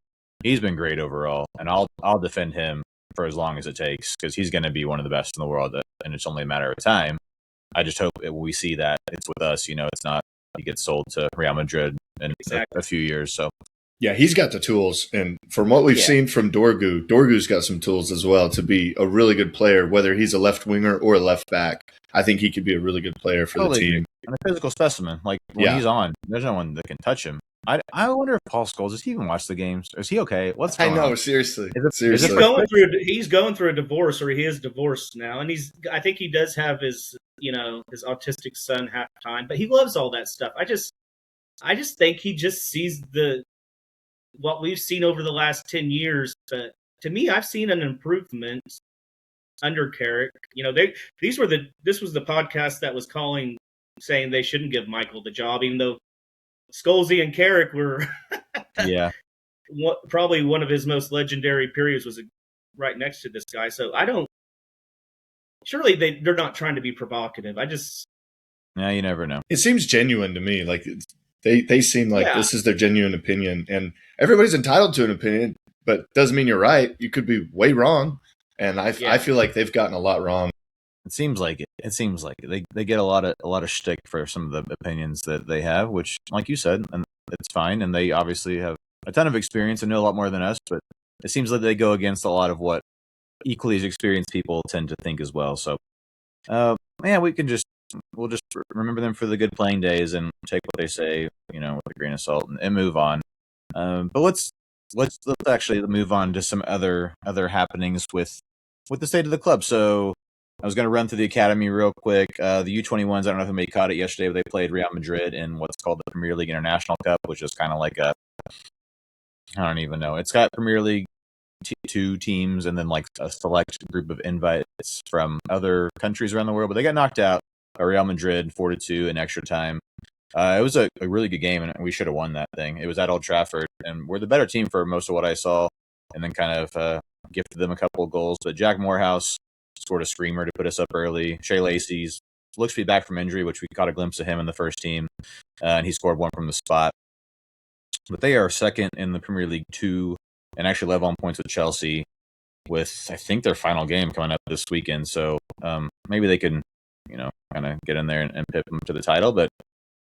great overall. And I'll defend him for as long as it takes because he's going to be one of the best in the world. And it's only a matter of time. I just hope we see that it's with us. It's not he gets sold to Real Madrid in a few years. So yeah, he's got the tools. And from what we've seen from Dorgu's got some tools as well to be a really good player, whether he's a left winger or a left back. I think he could be a really good player for the team. And a physical specimen. When he's on, there's no one that can touch him. I wonder if Paul Scholes, does he even watch the games? Is he okay? What's going on? Seriously. He's going through a divorce, or he is divorced now, and I think he does have his his autistic son half time, but he loves all that stuff. I just think he just sees what we've seen over the last 10 years. But to me, I've seen an improvement under Carrick. This was the podcast that was saying they shouldn't give Michael the job, even though Scholesy and Carrick were probably one of his most legendary periods was right next to this guy. So surely they're not trying to be provocative. You never know. It seems genuine to me. Like they seem like this is their genuine opinion, and everybody's entitled to an opinion, but doesn't mean you're right. You could be way wrong. And I feel like they've gotten a lot wrong. It seems like it. They get a lot of shtick for some of the opinions that they have, which, like you said, and it's fine. And they obviously have a ton of experience and know a lot more than us. But it seems like they go against a lot of what equally as experienced people tend to think as well. So, we'll just remember them for the good playing days and take what they say, with a grain of salt and move on. But let's actually move on to some other happenings with the state of the club. So I was going to run through the academy real quick. The U21s, I don't know if anybody caught it yesterday, but they played Real Madrid in what's called the Premier League International Cup, which is kind of like I don't even know. It's got Premier League two teams and then like a select group of invites from other countries around the world. But they got knocked out by Real Madrid 4-2 in extra time. It was a really good game, and we should have won that thing. It was at Old Trafford, and we're the better team for most of what I saw, and then kind of gifted them a couple of goals. But Jack Morehouse scored a screamer to put us up early. Shea Lacey's looks to be back from injury, which we caught a glimpse of him in the first team, and he scored one from the spot. But they are second in the Premier League 2 and actually level on points with Chelsea with, I think, their final game coming up this weekend. So maybe they can, kind of get in there and pip them to the title. But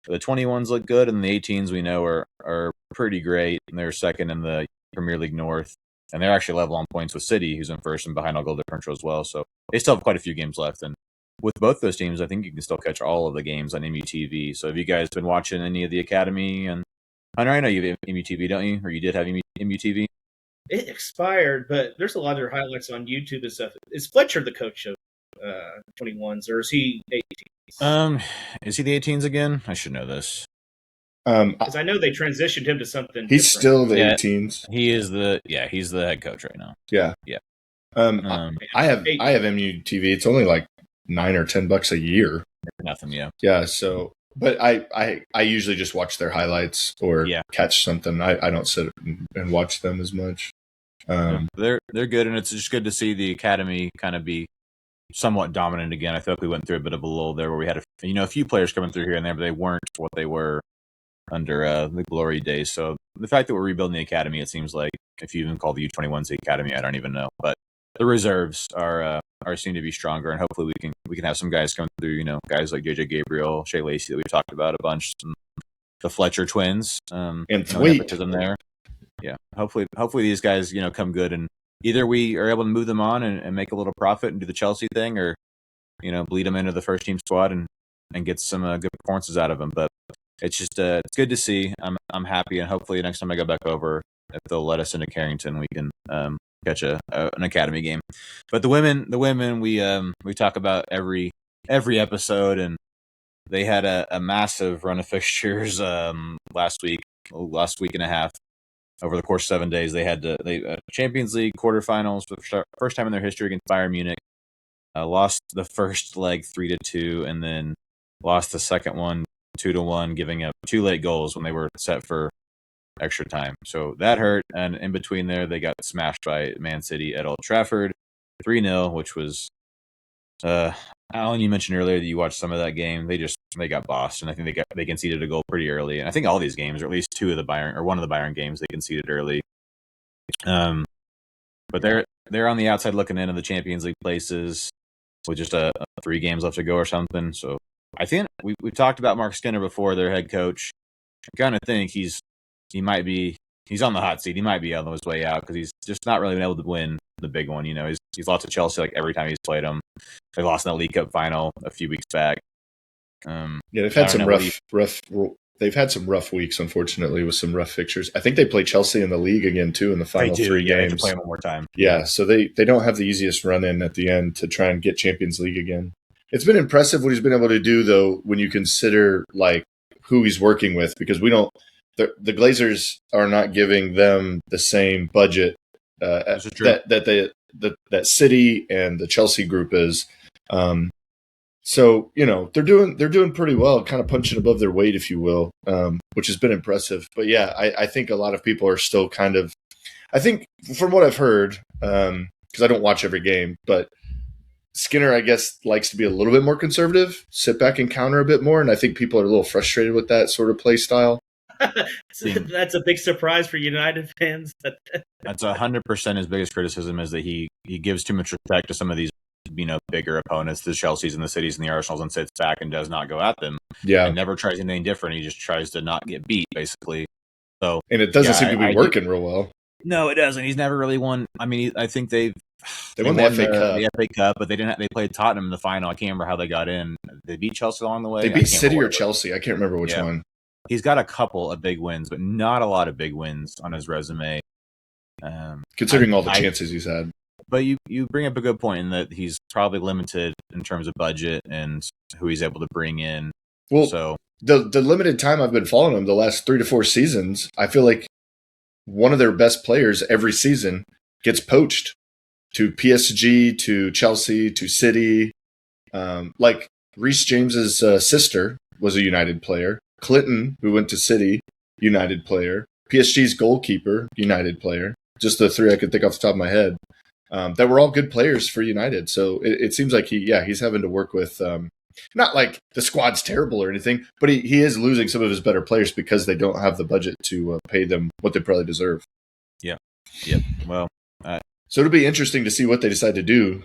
the 21s look good, and the 18s we know are pretty great. And they're second in the Premier League North. And they're actually level on points with City, who's in first and behind all goal differential as well. So they still have quite a few games left. And with both those teams, I think you can still catch all of the games on MUTV. So have you guys been watching any of the Academy? And Hunter, I know you have MUTV, don't you? Or you did have MUTV? It expired, but there's a lot of their highlights on YouTube and stuff. Is Fletcher the coach of 21s, or is he 18s? Is he the 18s again? I should know this. Because I know they transitioned him to something. He's different. still the 18s. He's the head coach right now. Yeah. I have MUTV. It's only like $9 or $10 a year. Nothing. Yeah. Yeah. So, but I usually just watch their highlights or catch something. I don't sit and watch them as much. They're good, and it's just good to see the academy kind of be somewhat dominant again. I feel like we went through a bit of a lull there where we had a few players coming through here and there, but they weren't what they were under the glory days. So the fact that we're rebuilding the academy, it seems like, if you even call the U21s the academy, I don't even know. But the reserves are seem to be stronger, and hopefully we can have some guys come through. Guys like JJ Gabriel, Shea Lacey that we've talked about a bunch, the Fletcher twins, and nepotism there. Yeah, hopefully these guys come good, and either we are able to move them on and make a little profit and do the Chelsea thing, or bleed them into the first team squad and get some good performances out of them. But it's just it's good to see. I'm happy, and hopefully next time I go back over, if they'll let us into Carrington, we can catch an academy game. But the women we talk about every episode, and they had a massive run of fixtures last week and a half. Over the course of 7 days, they had Champions League quarterfinals for the first time in their history against Bayern Munich. Lost the first leg 3-2, and then lost the second one 2-1, giving up 2 late goals when they were set for extra time. So that hurt. And in between there, they got smashed by Man City at Old Trafford 3-0, which was Alan, you mentioned earlier that you watched some of that game. They got bossed, and I think they conceded a goal pretty early. And I think all these games, or at least one of the Bayern games, they conceded early. But they're on the outside looking in of the Champions League places with just 3 games left to go or something. So I think we've talked about Mark Skinner before, their head coach. I kind of think he's on the hot seat. He might be on his way out because he's just not really been able to win the big one. He's lost to Chelsea like every time he's played them. They lost in the League Cup final a few weeks back. They've had some rough. They've had some rough weeks, unfortunately, with some rough fixtures. I think they play Chelsea in the league again too in the final 3 games. They have to play them one more time. Yeah, so they don't have the easiest run in at the end to try and get Champions League again. It's been impressive what he's been able to do, though, when you consider like who he's working with, because we don't. The Glazers are not giving them the same budget that City and the Chelsea group is. So they're doing pretty well, kind of punching above their weight, if you will, which has been impressive. But yeah, I think a lot of people are still kind of. I think from what I've heard, because I don't watch every game, but Skinner, I guess, likes to be a little bit more conservative, sit back and counter a bit more, and I think people are a little frustrated with that sort of play style. That's a big surprise for United fans. That's 100% his biggest criticism, is that he gives too much respect to some of these bigger opponents, the Chelseas and the Cities and the Arsenals, and sits back and does not go at them. Yeah, and never tries anything different. He just tries to not get beat, basically. So, and it doesn't seem to be working real well. No, it doesn't. He's never really won. I mean, I think they won the FA Cup. The FA Cup, but they didn't. They played Tottenham in the final. I can't remember how they got in. They beat Chelsea along the way. They beat City or Chelsea. I can't remember which one. He's got a couple of big wins, but not a lot of big wins on his resume. Considering all the chances he's had. But you bring up a good point in that he's probably limited in terms of budget and who he's able to bring in. Well, so the limited time I've been following him, the last 3 to 4 seasons, I feel like one of their best players every season gets poached to PSG, to Chelsea, to City. Like Reece James's sister was a United player. Clinton, who went to City, United player. PSG's goalkeeper, United player. Just the 3 I could think off the top of my head. That were all good players for United. So it seems like he's having to work with, not like the squad's terrible or anything, but he is losing some of his better players because they don't have the budget to pay them what they probably deserve. Yeah. Well, so it'll be interesting to see what they decide to do,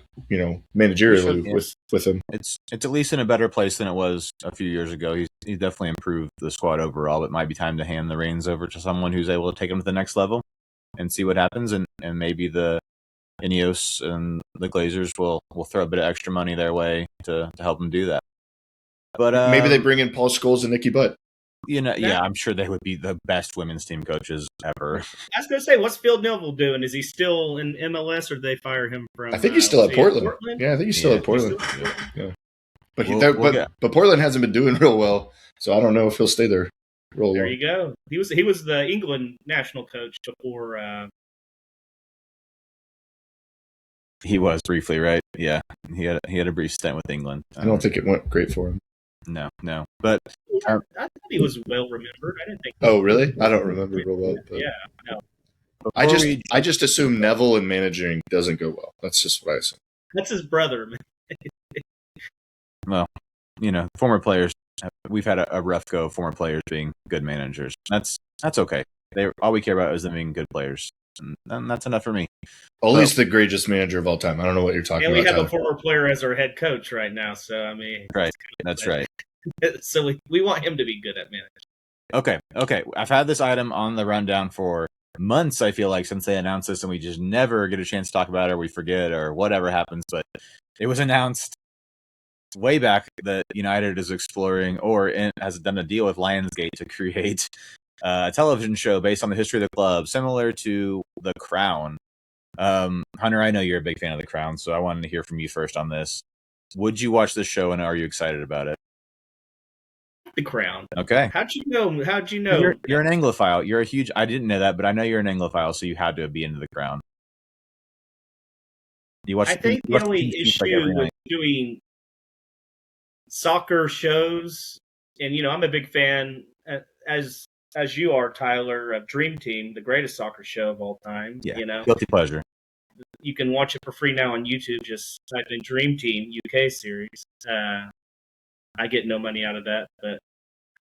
managerially with him. It's at least in a better place than it was a few years ago. He's definitely improved the squad overall. It might be time to hand the reins over to someone who's able to take him to the next level and see what happens. And maybe the Ineos and the Glazers will throw a bit of extra money their way to help them do that. But maybe they bring in Paul Scholes and Nikki Butt. Yeah, I'm sure they would be the best women's team coaches ever. I was going to say, what's Phil Neville doing? Is he still in MLS, or did they fire him from? I think he's still at Portland. Yeah, I think he's still at Portland. Yeah, but Portland hasn't been doing real well, so I don't know if he'll stay there. There you go. He was the England national coach before. He was briefly, right? Yeah, he had a brief stint with England. I don't think it went great for him. No, but I thought he was well remembered. I didn't think. Oh, really? I don't remember real well. But yeah, no. I just assume Neville in managing doesn't go well. That's just what I assume. That's his brother, man. Well, former players. We've had a rough go of former players being good managers. That's okay. All we care about is them being good players, and that's enough for me. Ole's the greatest manager of all time. I don't know what you're talking about. And we have a former player as our head coach right now, so I mean, right. That's right. So we want him to be good at managing. Okay. I've had this item on the rundown for months, I feel like, since they announced this, and we just never get a chance to talk about it, or we forget, or whatever happens. But it was announced way back that United is exploring or has done a deal with Lionsgate to create a television show based on the history of the club, similar to The Crown. Hunter, I know you're a big fan of The Crown, so I wanted to hear from you first on this. Would you watch this show, and are you excited about it? The Crown. Okay. How'd you know? You're an Anglophile. You're a huge. I didn't know that, but I know you're an Anglophile, so you had to be into The Crown. I think the only issue with doing soccer shows, and I'm a big fan, as you are, Tyler, of Dream Team, the greatest soccer show of all time. Yeah. Guilty pleasure. You can watch it for free now on YouTube. Just type in Dream Team UK series. I get no money out of that, but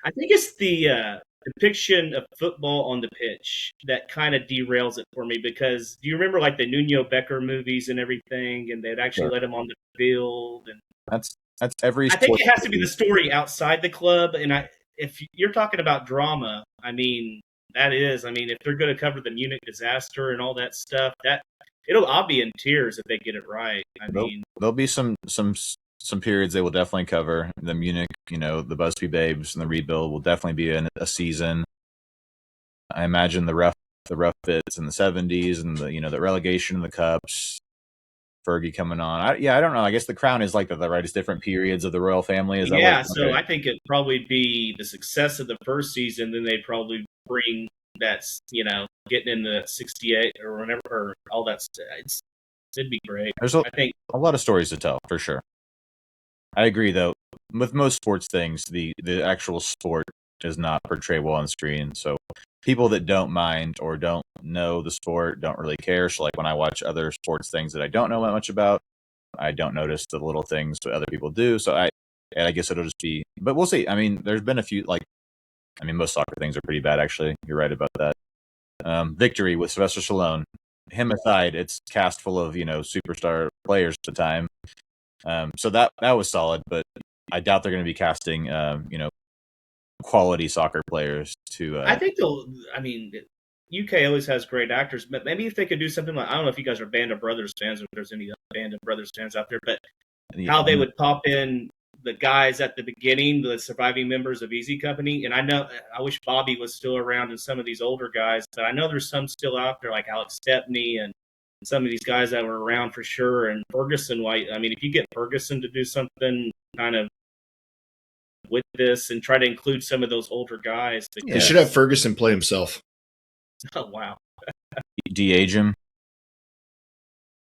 I think it's the depiction of football on the pitch that kind of derails it for me, because do you remember like the Nuno Becker movies and everything, and they'd actually let him on the field? And that's every. I think it has to be the story outside the club, and if you're talking about drama, if they're going to cover the Munich disaster and all that stuff, I'll be in tears if they get it right. There'll be some periods they will definitely cover. The Munich, the Busby Babes and the rebuild will definitely be a season. I imagine the rough bits in the 70s and the relegation in the cups, Fergie coming on. I don't know. I guess The Crown is like the rightest different periods of the royal family. Is that so I think it'd probably be the success of the first season, then they'd probably bring that, getting in the 68 or whenever, or all that stuff. It'd be great. There's a lot of stories to tell, for sure. I agree, though. With most sports things, the actual sport does not portray well on screen. So people that don't mind or don't know the sport don't really care. So like when I watch other sports things that I don't know that much about, I don't notice the little things that other people do. So I guess it'll just be, but we'll see. I mean, there's been a few, most soccer things are pretty bad, actually. You're right about that. Victory with Sylvester Stallone. Him aside, it's cast full of, superstar players at the time. So that was solid, but I doubt they're going to be casting, quality soccer players to. I think UK always has great actors, but maybe if they could do something like, I don't know if you guys are Band of Brothers fans or if there's any Band of Brothers fans out there, but how they would pop in the guys at the beginning, the surviving members of Easy Company. And I wish Bobby was still around and some of these older guys, but I know there's some still out there like Alex Stepney and some of these guys that were around for sure. And Ferguson, White. I mean, if you get Ferguson to do something kind of with this and try to include some of those older guys, you should have Ferguson play himself. Oh wow! De-age him.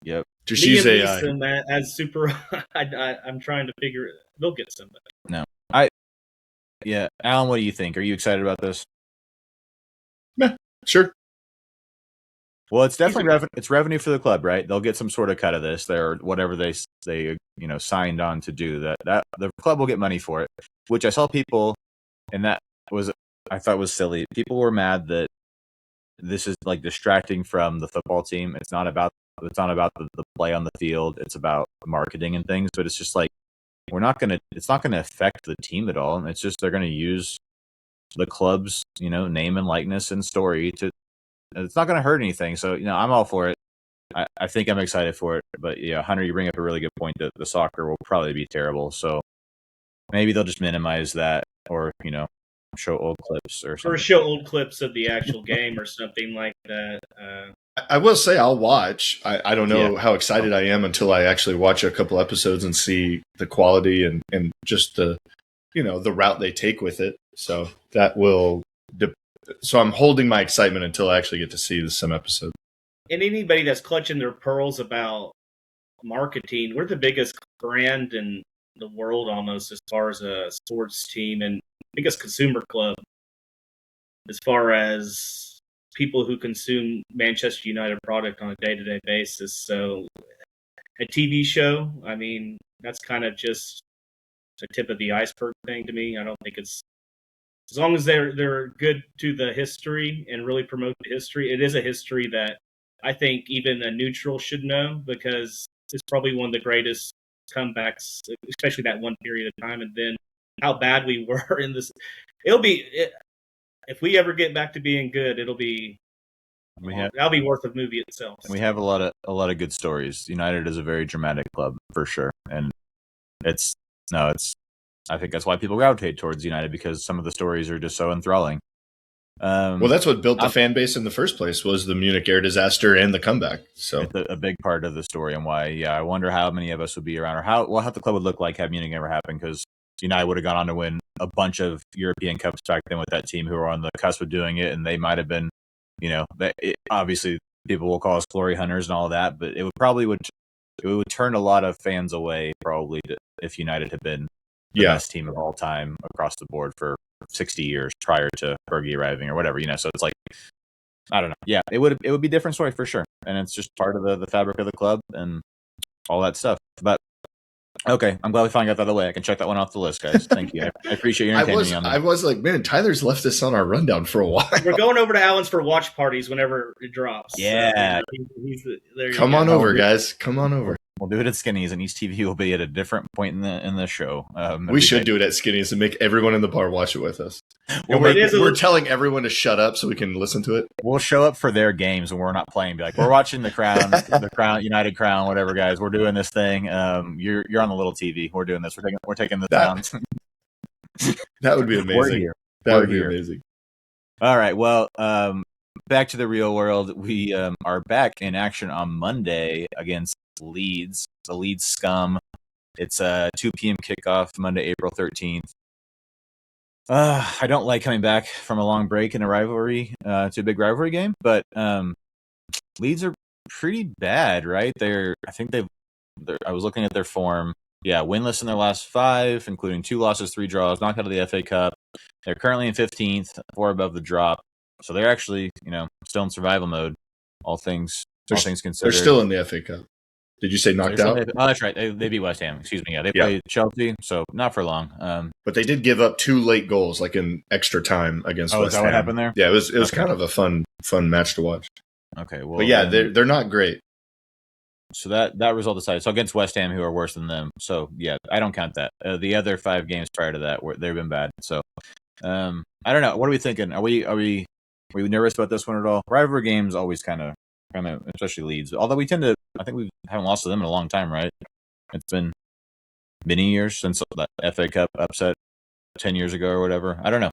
Yep. Just use AI as super. I'm trying to figure it. They'll get somebody. No, yeah, Alan, what do you think? Are you excited about this? Yeah, sure. Well, it's definitely it's revenue for the club, right? They'll get some sort of cut of this. They're whatever they signed on to do. That the club will get money for it. Which I saw people, and I thought was silly. People were mad that this is like distracting from the football team. It's not about the play on the field. It's about marketing and things. But it's just like it's not gonna affect the team at all. It's just they're gonna use the club's name and likeness and story to. It's not gonna hurt anything. So I'm all for it. I think I'm excited for it. But yeah, Hunter, you bring up a really good point that the soccer will probably be terrible. So maybe they'll just minimize that, or show old clips or something. Or show old clips of the actual game or something like that. I will say I'll watch. I don't know how excited I am until I actually watch a couple episodes and see the quality and just the the route they take with it. So that will. So I'm holding my excitement until I actually get to see some episodes. And anybody that's clutching their pearls about marketing, we're the biggest brand in the world almost as far as a sports team and biggest consumer club as far as people who consume Manchester United product on a day-to-day basis. So a TV show, I mean, that's kind of just the tip of the iceberg thing to me. I don't think it's as long as they're good to the history and really promote the history. It is a history that I think even a neutral should know because it's probably one of the greatest comebacks, especially that one period of time. And then how bad we were in this. If we ever get back to being good, that'll be worth a movie itself. We have a lot of good stories. United is a very dramatic club for sure, and I think that's why people gravitate towards United because some of the stories are just so enthralling. Well, that's what built the fan base in the first place was the Munich air disaster and the comeback. So it's a big part of the story and why. Yeah, I wonder how many of us would be around or how the club would look like had Munich ever happened because United would have gone on to win a bunch of European Cups back then with that team who were on the cusp of doing it, and they might have been, obviously people will call us glory hunters and all of that, but it would turn a lot of fans away probably if United had been the best team of all time across the board for 60 years prior to Fergie arriving or whatever, so it's like, I don't know. Yeah, it would be a different story for sure. And it's just part of the fabric of the club and all that stuff. But okay, I'm glad we finally got that out of the way. I can check that one off the list, guys. Thank you. I appreciate your entertaining me on that. I was like, man, Tyler's left this on our rundown for a while. We're going over to Alan's for watch parties whenever it drops. Yeah. So, Come on over, guys. Come on over. We'll do it at Skinny's, and East TV will be at a different point in the show. We should do it at Skinny's and make everyone in the bar watch it with us. We're telling everyone to shut up so we can listen to it. We'll show up for their games when we're not playing. Be like, we're watching the Crown, United Crown, whatever, guys. We're doing this thing. You're on the little TV. We're doing this. We're taking the down. That would be amazing. That would be amazing. All right. Well, back to the real world. We are back in action on Monday against Leeds, the Leeds scum. It's a 2 p.m. kickoff Monday, April 13th. I don't like coming back from a long break in a rivalry to a big rivalry game, but Leeds are pretty bad, right? I was looking at their form. Yeah, winless in their last 5, including 2 losses, 3 draws, knocked out of the FA Cup. They're currently in 15th, 4 above the drop. So they're actually, still in survival mode. All things considered. They're still in the FA Cup. Did you say knocked out? Oh, that's right. They beat West Ham. Excuse me. Yeah, they played Chelsea, so not for long. But they did give up 2 late goals, like in extra time against West Ham. Is that what happened there? Yeah, it was kind of a fun match to watch. Okay, well, but yeah, they're not great. So that result decided. So against West Ham, who are worse than them. So yeah, I don't count that. The other 5 games prior to that, they've been bad. So I don't know. What are we thinking? Are we nervous about this one at all? Rivalry games always kind of, especially Leeds. Although I think we haven't lost to them in a long time, right? It's been many years since that FA Cup upset 10 years ago or whatever. I don't know.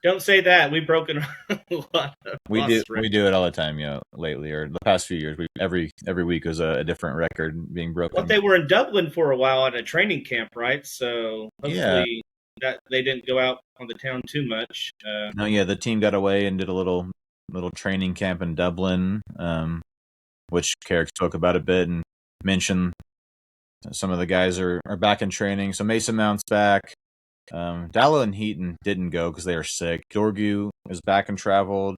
Don't say that. We've broken a lot of We do it all the time, lately or the past few years. Every week was a different record being broken. Well, they were in Dublin for a while at a training camp, right? So hopefully that they didn't go out on the town too much. The team got away and did a little training camp in Dublin, which Carrick spoke about a bit and mentioned some of the guys are back in training. So Mason Mount's back. Dallow and Heaton didn't go because they were sick. Dorgu is back and traveled.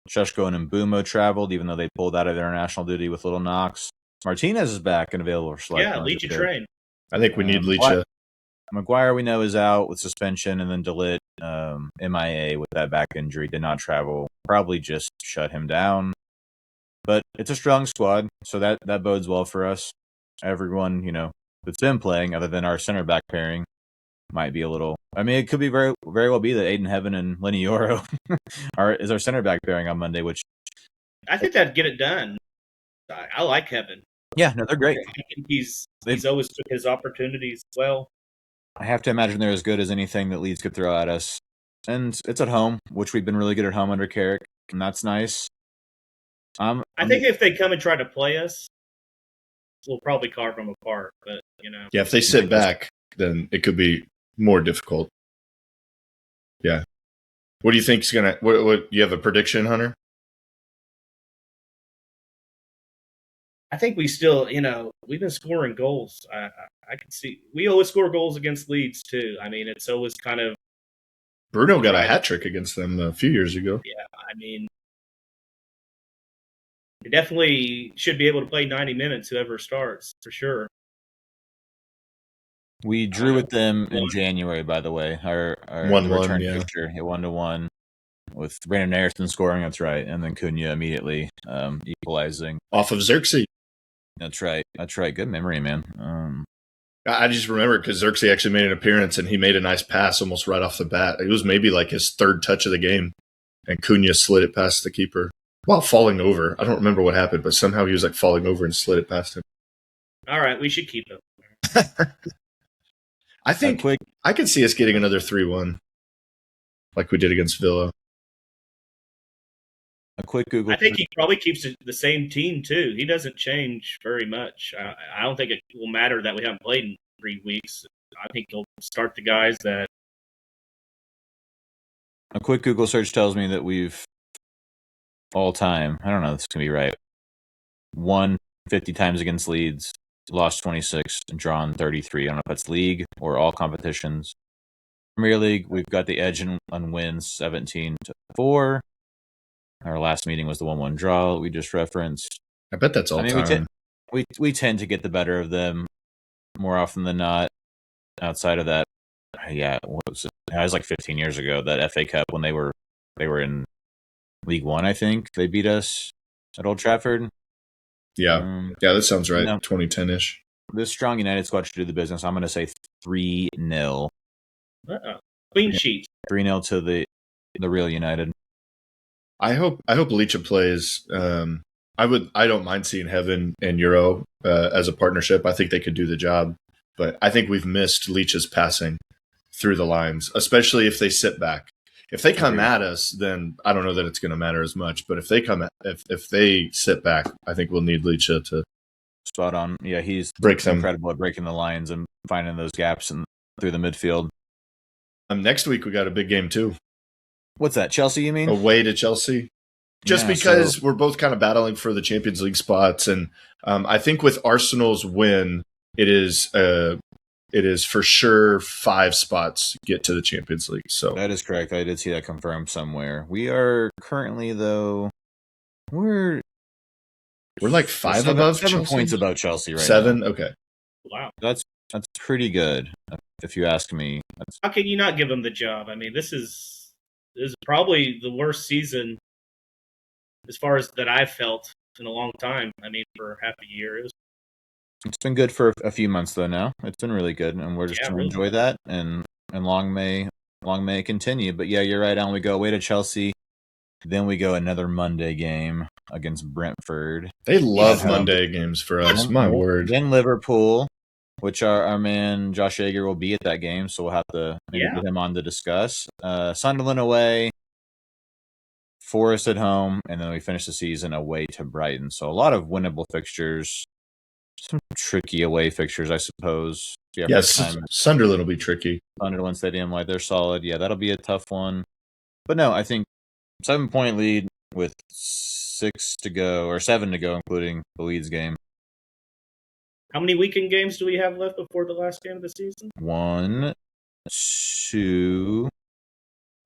Shushko and Mbumo traveled, even though they pulled out of their international duty with little knocks. Martinez is back and available for select. Yeah, Leach train. I think we need Leach. Maguire, we know, is out with suspension, and then DeLitt, MIA with that back injury, did not travel. Probably just shut him down. But it's a strong squad, so that bodes well for us. Everyone, that's been playing, other than our center back pairing, might be a little. I mean, it could be very, very well be that Aiden Heaven and Lenny Yoro is our center back pairing on Monday, which I think that'd get it done. I like Heaven. Yeah, no, they're great. I think he's always took his opportunities well. I have to imagine they're as good as anything that Leeds could throw at us. And it's at home, which we've been really good at home under Carrick, and that's nice. I think if they come and try to play us, we'll probably carve them apart. But yeah, if they sit back, then it could be more difficult. Yeah. What do you think is gonna? What you have a prediction, Hunter? I think we still, we've been scoring goals. I can see we always score goals against Leeds too. I mean, it's always kind of. Bruno got a hat trick against them a few years ago. Yeah, I mean, they definitely should be able to play 90 minutes. Whoever starts, for sure. We drew with them in January, by the way. Our 1-1, yeah. Fixture, 1-1 with Brandon Harrison scoring. That's right, and then Cunha immediately equalizing off of Xerxes. That's right. Good memory, man. I just remember because Xerxes actually made an appearance and he made a nice pass almost right off the bat. It was maybe like his third touch of the game, and Cunha slid it past the keeper while falling over. I don't remember what happened, but somehow he was like falling over and slid it past him. All right, we should keep him. I think I could see us getting another 3-1 like we did against Villa. A quick Google. I think he probably keeps the same team, too. He doesn't change very much. I don't think it will matter that we haven't played in 3 weeks. I think he'll start the guys that... A quick Google search tells me that we've, all time, I don't know if this can be right, won 50 times against Leeds, lost 26, and drawn 33. I don't know if that's league or all competitions. Premier League, we've got the edge on wins, 17-4. Our last meeting was the 1-1 draw we just referenced. I bet that's all time. We tend to get the better of them more often than not. Outside of that, what was it? It was like 15 years ago, that FA Cup when they were in League One, I think. They beat us at Old Trafford. Yeah, that sounds right. 2010-ish. This strong United squad should do the business. I'm going to say 3-0. Clean sheet. 3-0 to the real United. I hope Leach plays. I don't mind seeing Heaven and Euro as a partnership. I think they could do the job, but I think we've missed Leach's passing through the lines, especially if they sit back. If they come at us, then I don't know that it's going to matter as much. But if they sit back, I think we'll need Leach to spot on. Yeah, he's incredible at breaking the lines and finding those gaps through the midfield. Next week we got a big game too. What's that? Chelsea, you mean? Away to Chelsea. Because we're both kind of battling for the Champions League spots. And I think with Arsenal's win, it is for sure 5 spots get to the Champions League. So that is correct. I did see that confirmed somewhere. We are currently, though, we're like 5 above 7 points above Chelsea right 7? now. Okay. Wow. That's pretty good, if you ask me. How can you not give them the job? I mean, this is probably the worst season as far as that I've felt in a long time. I mean, for half a year. It's been good for a few months, though, now. It's been really good, and we're just going to enjoy that, and long may it continue. But, yeah, you're right, Alan. We go away to Chelsea. Then we go another Monday game against Brentford. They love Monday games for us, my word. Then Liverpool. which our man Josh Yeager will be at that game, so we'll have to maybe get him on to discuss. Sunderland away, Forest at home, and then we finish the season away to Brighton. So a lot of winnable fixtures. Some tricky away fixtures, I suppose. Yes, Sunderland will be tricky. Sunderland Stadium, like they're solid. Yeah, that'll be a tough one. But no, I think 7-point lead with 6 to go, or 7 to go, including the Leeds game. How many weekend games do we have left before the last game of the season? 1, 2,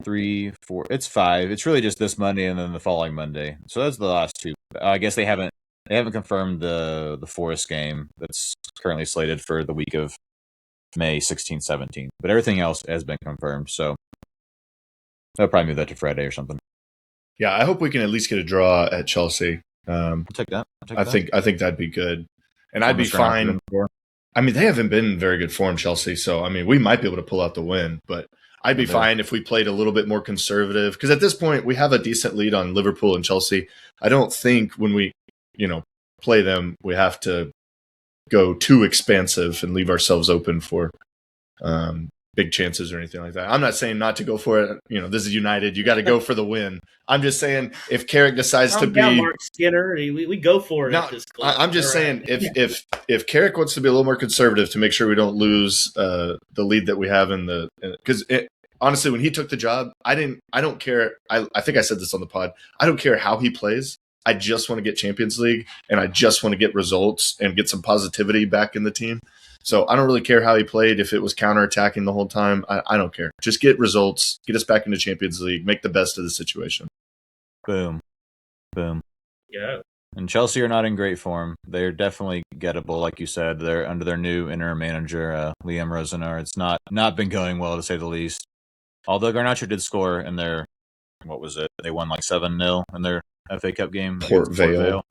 3, 4. It's 5. It's really just this Monday and then the following Monday. So that's the last 2. I guess they haven't confirmed the Forest game that's currently slated for the week of May 16th, 17th. But everything else has been confirmed. So I'll probably move that to Friday or something. Yeah, I hope we can at least get a draw at Chelsea. I'll take that. I think that'd be good. And I'd be fine. I mean, they haven't been in very good form, Chelsea. So, I mean, we might be able to pull out the win. But I'd be fine if we played a little bit more conservative. Because at this point, we have a decent lead on Liverpool and Chelsea. I don't think when we, play them, we have to go too expansive and leave ourselves open for big chances or anything like that. I'm not saying not to go for it. This is United. You got to go for the win. I'm just saying if Carrick decides to be Mark Skinner, we go for it. No, at this club. I'm just saying if Carrick wants to be a little more conservative to make sure we don't lose the lead that we have in the because honestly, when he took the job, I don't care. I think I said this on the pod. I don't care how he plays. I just want to get Champions League and I just want to get results and get some positivity back in the team. So I don't really care how he played. If it was counterattacking the whole time, I don't care. Just get results, get us back into Champions League, make the best of the situation. Boom. Yeah. And Chelsea are not in great form. They're definitely gettable, like you said. They're under their new interim manager, Liam Rosenar. It's not been going well, to say the least. Although Garnacho did score in their, what was it? They won like 7-0 in their FA Cup game. Port Vale.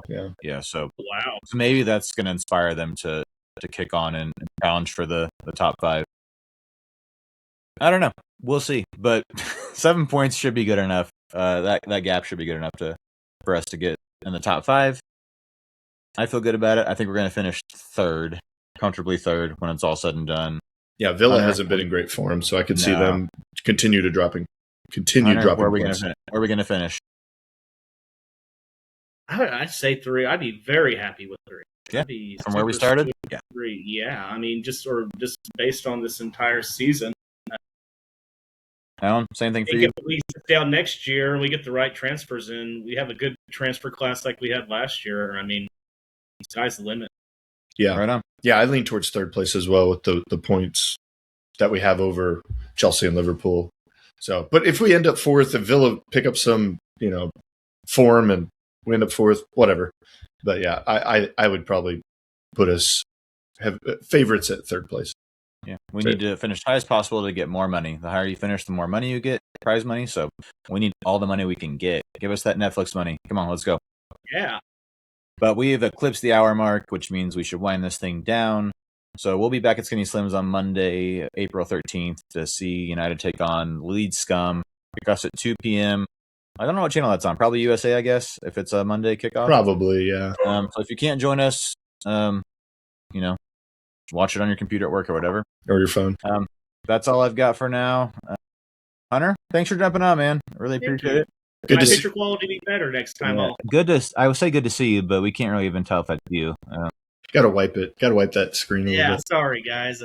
Yeah. So wow. So maybe that's going to inspire them to kick on and challenge for the top 5. I don't know. We'll see. But 7 points should be good enough. That gap should be good enough for us to get in the top 5. I feel good about it. I think we're going to finish comfortably third when it's all said and done. Yeah, Villa hasn't been in great form, so I could see them continue dropping Where are we going to finish? I'd say 3. I'd be very happy with 3. Yeah, from where we started? Yeah. 3. Yeah, I mean, just based on this entire season. Alan, same thing for you? If we sit down next year and we get the right transfers in, we have a good transfer class like we had last year. I mean, sky's the limit. Yeah. Right on. Yeah, I lean towards third place as well with the points that we have over Chelsea and Liverpool. So, but if we end up fourth, if Villa pick up some, form and we end up fourth, whatever. But yeah, I would probably put us have favorites at third place. Yeah, we need to finish high as possible to get more money. The higher you finish, the more money you get, prize money. So we need all the money we can get. Give us that Netflix money. Come on, let's go. Yeah. But we have eclipsed the hour mark, which means we should wind this thing down. So we'll be back at Skinny Slims on Monday, April 13th, to see United take on Leeds Scum. Kick us at 2 p.m. I don't know what channel that's on. Probably USA, I guess, if it's a Monday kickoff. Probably, yeah. So if you can't join us, watch it on your computer at work or whatever. Or your phone. That's all I've got for now. Hunter, thanks for jumping on, man. I really appreciate it. Good to picture quality be better next time. Yeah. I would say good to see you, but we can't really even tell if that's you. Gotta wipe it. Gotta wipe that screen a little bit. Sorry, guys.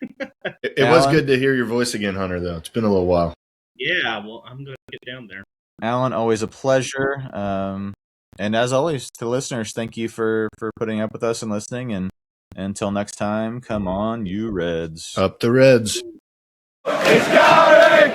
It was good to hear your voice again, Hunter, though. It's been a little while. Yeah, well, I'm going to get down there. Alan, always a pleasure. And as always, to listeners, thank you for putting up with us and listening. And until next time, come on, you Reds. Up the Reds. It's coming,